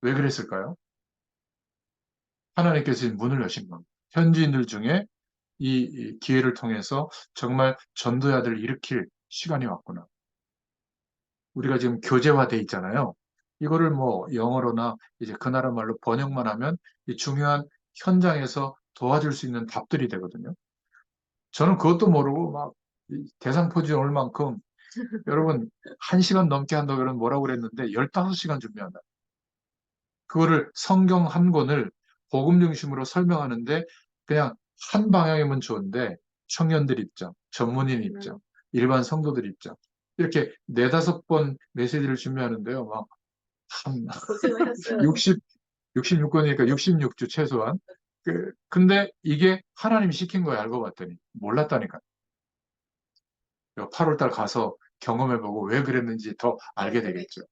A: 왜 그랬을까요? 하나님께서 문을 여신 겁니다. 현지인들 중에 이 기회를 통해서 정말 전도자들을 일으킬 시간이 왔구나. 우리가 지금 교재화돼 있잖아요. 이거를 뭐 영어로나 이제 그 나라 말로 번역만 하면 이 중요한 현장에서 도와줄 수 있는 답들이 되거든요. 저는 그것도 모르고 막 대상포지 올 만큼 여러분 1시간 넘게 한다고 그러면 뭐라고 그랬는데 15시간 준비한다. 그거를 성경 한 권을 복음 중심으로 설명하는데 그냥 한 방향이면 좋은데 청년들 입장, 전문인 입장, 일반 성도들 입장 이렇게 네다섯 번 메시지를 준비하는데요. 막 한
B: 고생하셨어요.
A: 60, 66권이니까 66주 최소한. 근데 이게 하나님이 시킨 거예요. 알고 봤더니. 몰랐다니까. 8월 달 가서 경험해보고 왜 그랬는지 더 알게 되겠죠.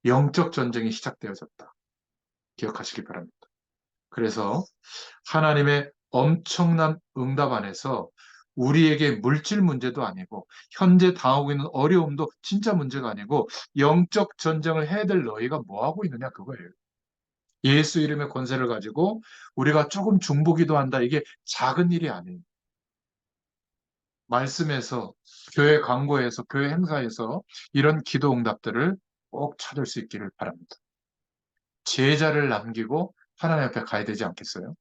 A: 영적 전쟁이 시작되어졌다. 기억하시기 바랍니다. 그래서 하나님의 엄청난 응답 안에서 우리에게 물질 문제도 아니고 현재 당하고 있는 어려움도 진짜 문제가 아니고 영적 전쟁을 해야 될 너희가 뭐 하고 있느냐 그거예요. 예수 이름의 권세를 가지고 우리가 조금 중보기도 한다. 이게 작은 일이 아니에요. 말씀에서 교회 광고에서 교회 행사에서 이런 기도 응답들을 꼭 찾을 수 있기를 바랍니다. 제자를 남기고 하나님 앞에 가야 되지 않겠어요?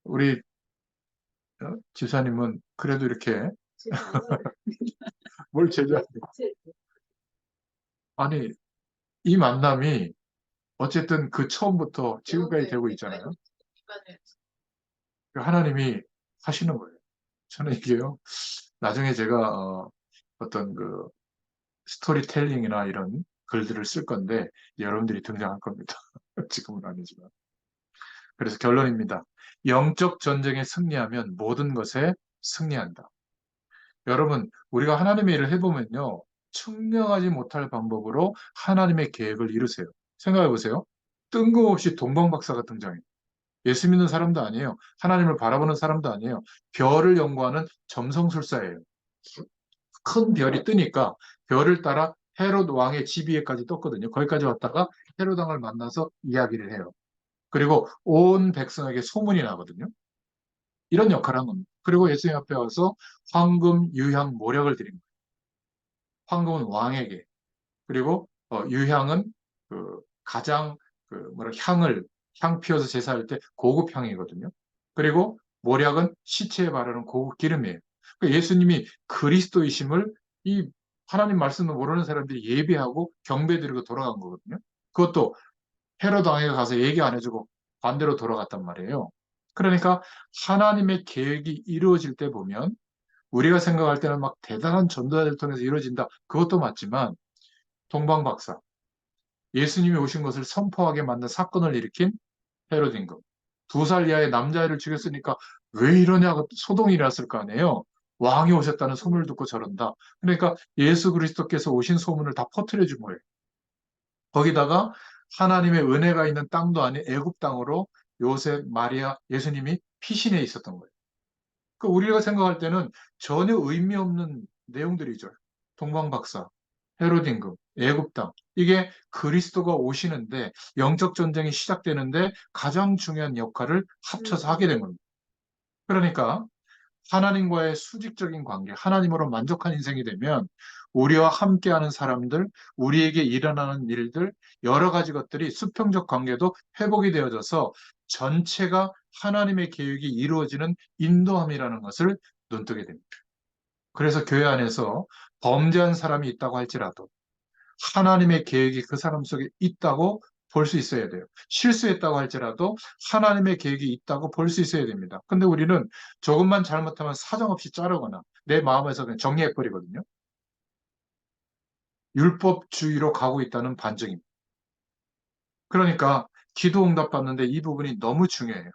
A: 우리 지사님은 그래도 이렇게 뭘 제자 아니 이 만남이 어쨌든 그 처음부터 지금까지 되고 있잖아요. 하나님이 하시는 거예요. 저는 이게요. 나중에 제가 어떤 그 스토리텔링이나 이런 글들을 쓸 건데 여러분들이 등장할 겁니다. 지금은 아니지만. 그래서 결론입니다. 영적 전쟁에 승리하면 모든 것에 승리한다. 여러분, 우리가 하나님의 일을 해보면요. 측량하지 못할 방법으로 하나님의 계획을 이루세요. 생각해 보세요. 뜬금없이 동방박사가 등장해요. 예수 믿는 사람도 아니에요. 하나님을 바라보는 사람도 아니에요. 별을 연구하는 점성술사예요. 큰 별이 뜨니까 별을 따라 헤롯 왕의 집 위에까지 떴거든요. 거기까지 왔다가 헤롯 왕을 만나서 이야기를 해요. 그리고 온 백성에게 소문이 나거든요. 이런 역할을 한 겁니다. 그리고 예수님 앞에 와서 황금, 유향, 모략을 드린 거예요. 황금은 왕에게, 그리고 유향은 그 가장 향 피워서 제사할 때 고급 향이거든요. 그리고 모략은 시체에 바르는 고급 기름이에요. 그러니까 예수님이 그리스도이심을 이 하나님 말씀을 모르는 사람들이 예배하고 경배드리고 돌아간 거거든요. 그것도 헤롯 왕에게 가서 얘기 안 해주고 반대로 돌아갔단 말이에요. 그러니까 하나님의 계획이 이루어질 때 보면 우리가 생각할 때는 막 대단한 전도자를 통해서 이루어진다. 그것도 맞지만 동방박사, 예수님이 오신 것을 선포하게 만든 사건을 일으킨 헤롯 임금, 2살 이하의 남자아이를 죽였으니까 왜 이러냐고 소동이 일었을 거 아니에요. 왕이 오셨다는 소문을 듣고 저런다. 그러니까 예수 그리스도께서 오신 소문을 다 퍼뜨려 준 거예요. 거기다가 하나님의 은혜가 있는 땅도 아닌 애굽 땅으로 요셉, 마리아, 예수님이 피신해 있었던 거예요. 그 우리가 생각할 때는 전혀 의미 없는 내용들이죠. 동방박사, 헤롯 임금, 애굽 땅. 이게 그리스도가 오시는데 영적 전쟁이 시작되는데 가장 중요한 역할을 합쳐서 하게 된 겁니다. 그러니까 하나님과의 수직적인 관계, 하나님으로 만족한 인생이 되면 우리와 함께하는 사람들, 우리에게 일어나는 일들, 여러 가지 것들이 수평적 관계도 회복이 되어져서 전체가 하나님의 계획이 이루어지는 인도함이라는 것을 눈뜨게 됩니다. 그래서 교회 안에서 범죄한 사람이 있다고 할지라도 하나님의 계획이 그 사람 속에 있다고 볼 수 있어야 돼요. 실수했다고 할지라도 하나님의 계획이 있다고 볼 수 있어야 됩니다. 근데 우리는 조금만 잘못하면 사정없이 자르거나 내 마음에서 그냥 정리해버리거든요. 율법주의로 가고 있다는 반증입니다. 그러니까 기도 응답 받는데 이 부분이 너무 중요해요.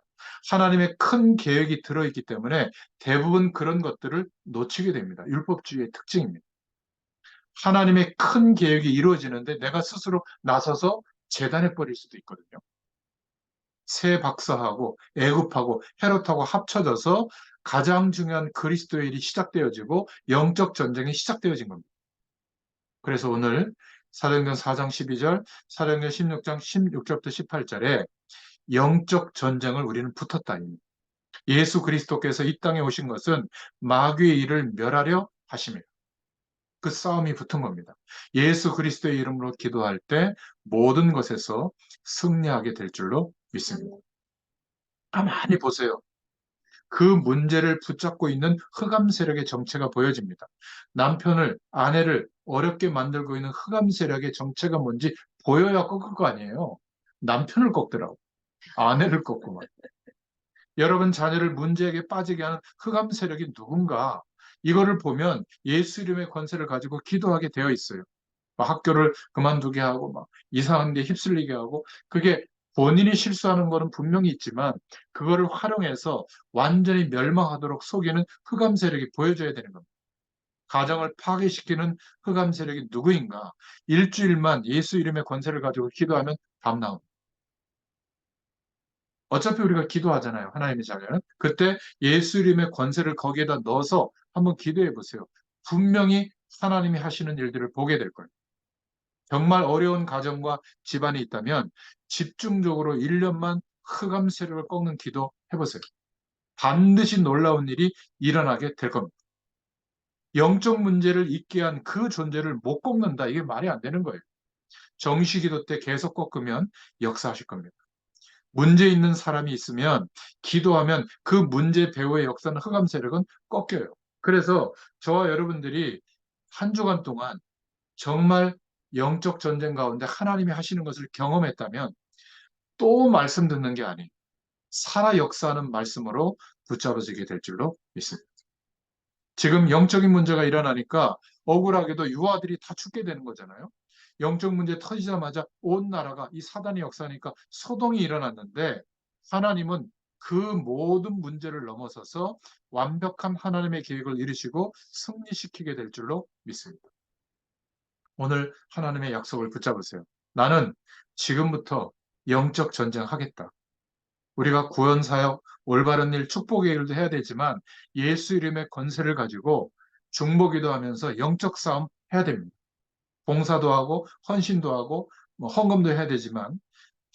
A: 하나님의 큰 계획이 들어있기 때문에 대부분 그런 것들을 놓치게 됩니다. 율법주의의 특징입니다. 하나님의 큰 계획이 이루어지는데 내가 스스로 나서서 재단해 버릴 수도 있거든요. 새 박사하고 애굽하고 헤롯하고 합쳐져서 가장 중요한 그리스도의 일이 시작되어지고 영적 전쟁이 시작되어진 겁니다. 그래서 오늘 사도행전 4장 12절, 사도행전 16장 16절부터 18절에 영적 전쟁을 우리는 붙었다. 예수 그리스도께서 이 땅에 오신 것은 마귀의 일을 멸하려 하심이에요. 그 싸움이 붙은 겁니다. 예수 그리스도의 이름으로 기도할 때 모든 것에서 승리하게 될 줄로 믿습니다. 가만히 보세요. 그 문제를 붙잡고 있는 흑암 세력의 정체가 보여집니다. 남편을, 아내를 어렵게 만들고 있는 흑암 세력의 정체가 뭔지 보여야 꺾을 거 아니에요. 남편을 꺾더라고. 아내를 꺾고 말. 여러분 자녀를 문제에게 빠지게 하는 흑암 세력이 누군가? 이거를 보면 예수 이름의 권세를 가지고 기도하게 되어 있어요. 막 학교를 그만두게 하고 막 이상한 데 휩쓸리게 하고 그게 본인이 실수하는 거는 분명히 있지만 그거를 활용해서 완전히 멸망하도록 속이는 흑암 세력이 보여줘야 되는 겁니다. 가정을 파괴시키는 흑암 세력이 누구인가? 일주일만 예수 이름의 권세를 가지고 기도하면 답 나옵니다. 어차피 우리가 기도하잖아요. 하나님의 자녀는. 그때 예수 이름의 권세를 거기에다 넣어서 한번 기도해 보세요. 분명히 하나님이 하시는 일들을 보게 될 거예요. 정말 어려운 가정과 집안이 있다면 집중적으로 1년만 흑암 세력을 꺾는 기도 해보세요. 반드시 놀라운 일이 일어나게 될 겁니다. 영적 문제를 있게 한 그 존재를 못 꺾는다. 이게 말이 안 되는 거예요. 정시 기도 때 계속 꺾으면 역사하실 겁니다. 문제 있는 사람이 있으면 기도하면 그 문제 배후의 역사는 흑암 세력은 꺾여요. 그래서 저와 여러분들이 한 주간 동안 정말 영적 전쟁 가운데 하나님이 하시는 것을 경험했다면 또 말씀 듣는 게 아닌 살아 역사하는 말씀으로 붙잡아지게 될 줄로 믿습니다. 지금 영적인 문제가 일어나니까 억울하게도 유아들이 다 죽게 되는 거잖아요. 영적 문제 터지자마자 온 나라가 이 사단의 역사니까 소동이 일어났는데 하나님은 그 모든 문제를 넘어서서 완벽한 하나님의 계획을 이루시고 승리시키게 될 줄로 믿습니다. 오늘 하나님의 약속을 붙잡으세요. 나는 지금부터 영적 전쟁하겠다. 우리가 구원 사역, 올바른 일, 축복의 일도 해야 되지만 예수 이름의 권세를 가지고 중보기도 하면서 영적 싸움 해야 됩니다. 봉사도 하고 헌신도 하고 뭐 헌금도 해야 되지만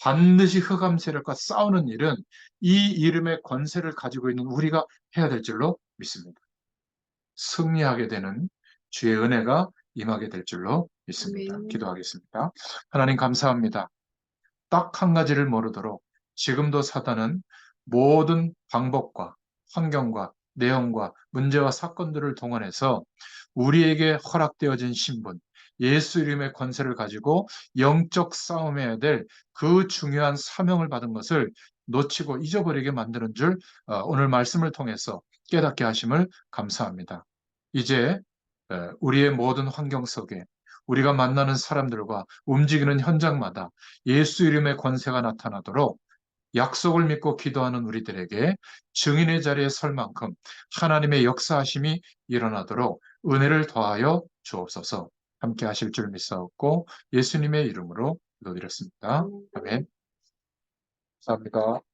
A: 반드시 흑암 세력과 싸우는 일은 이 이름의 권세를 가지고 있는 우리가 해야 될 줄로 믿습니다. 승리하게 되는 주의 은혜가 임하게 될 줄로 믿습니다. 기도하겠습니다. 하나님 감사합니다. 딱 한 가지를 모르도록 지금도 사단은 모든 방법과 환경과 내용과 문제와 사건들을 동원해서 우리에게 허락되어진 신분, 예수 이름의 권세를 가지고 영적 싸움해야 될 그 중요한 사명을 받은 것을 놓치고 잊어버리게 만드는 줄 오늘 말씀을 통해서 깨닫게 하심을 감사합니다. 이제 우리의 모든 환경 속에 우리가 만나는 사람들과 움직이는 현장마다 예수 이름의 권세가 나타나도록 약속을 믿고 기도하는 우리들에게 증인의 자리에 설 만큼 하나님의 역사하심이 일어나도록 은혜를 더하여 주옵소서. 함께 하실 줄 믿사옵고 예수님의 이름으로 기도드렸습니다. 아멘. 감사합니다.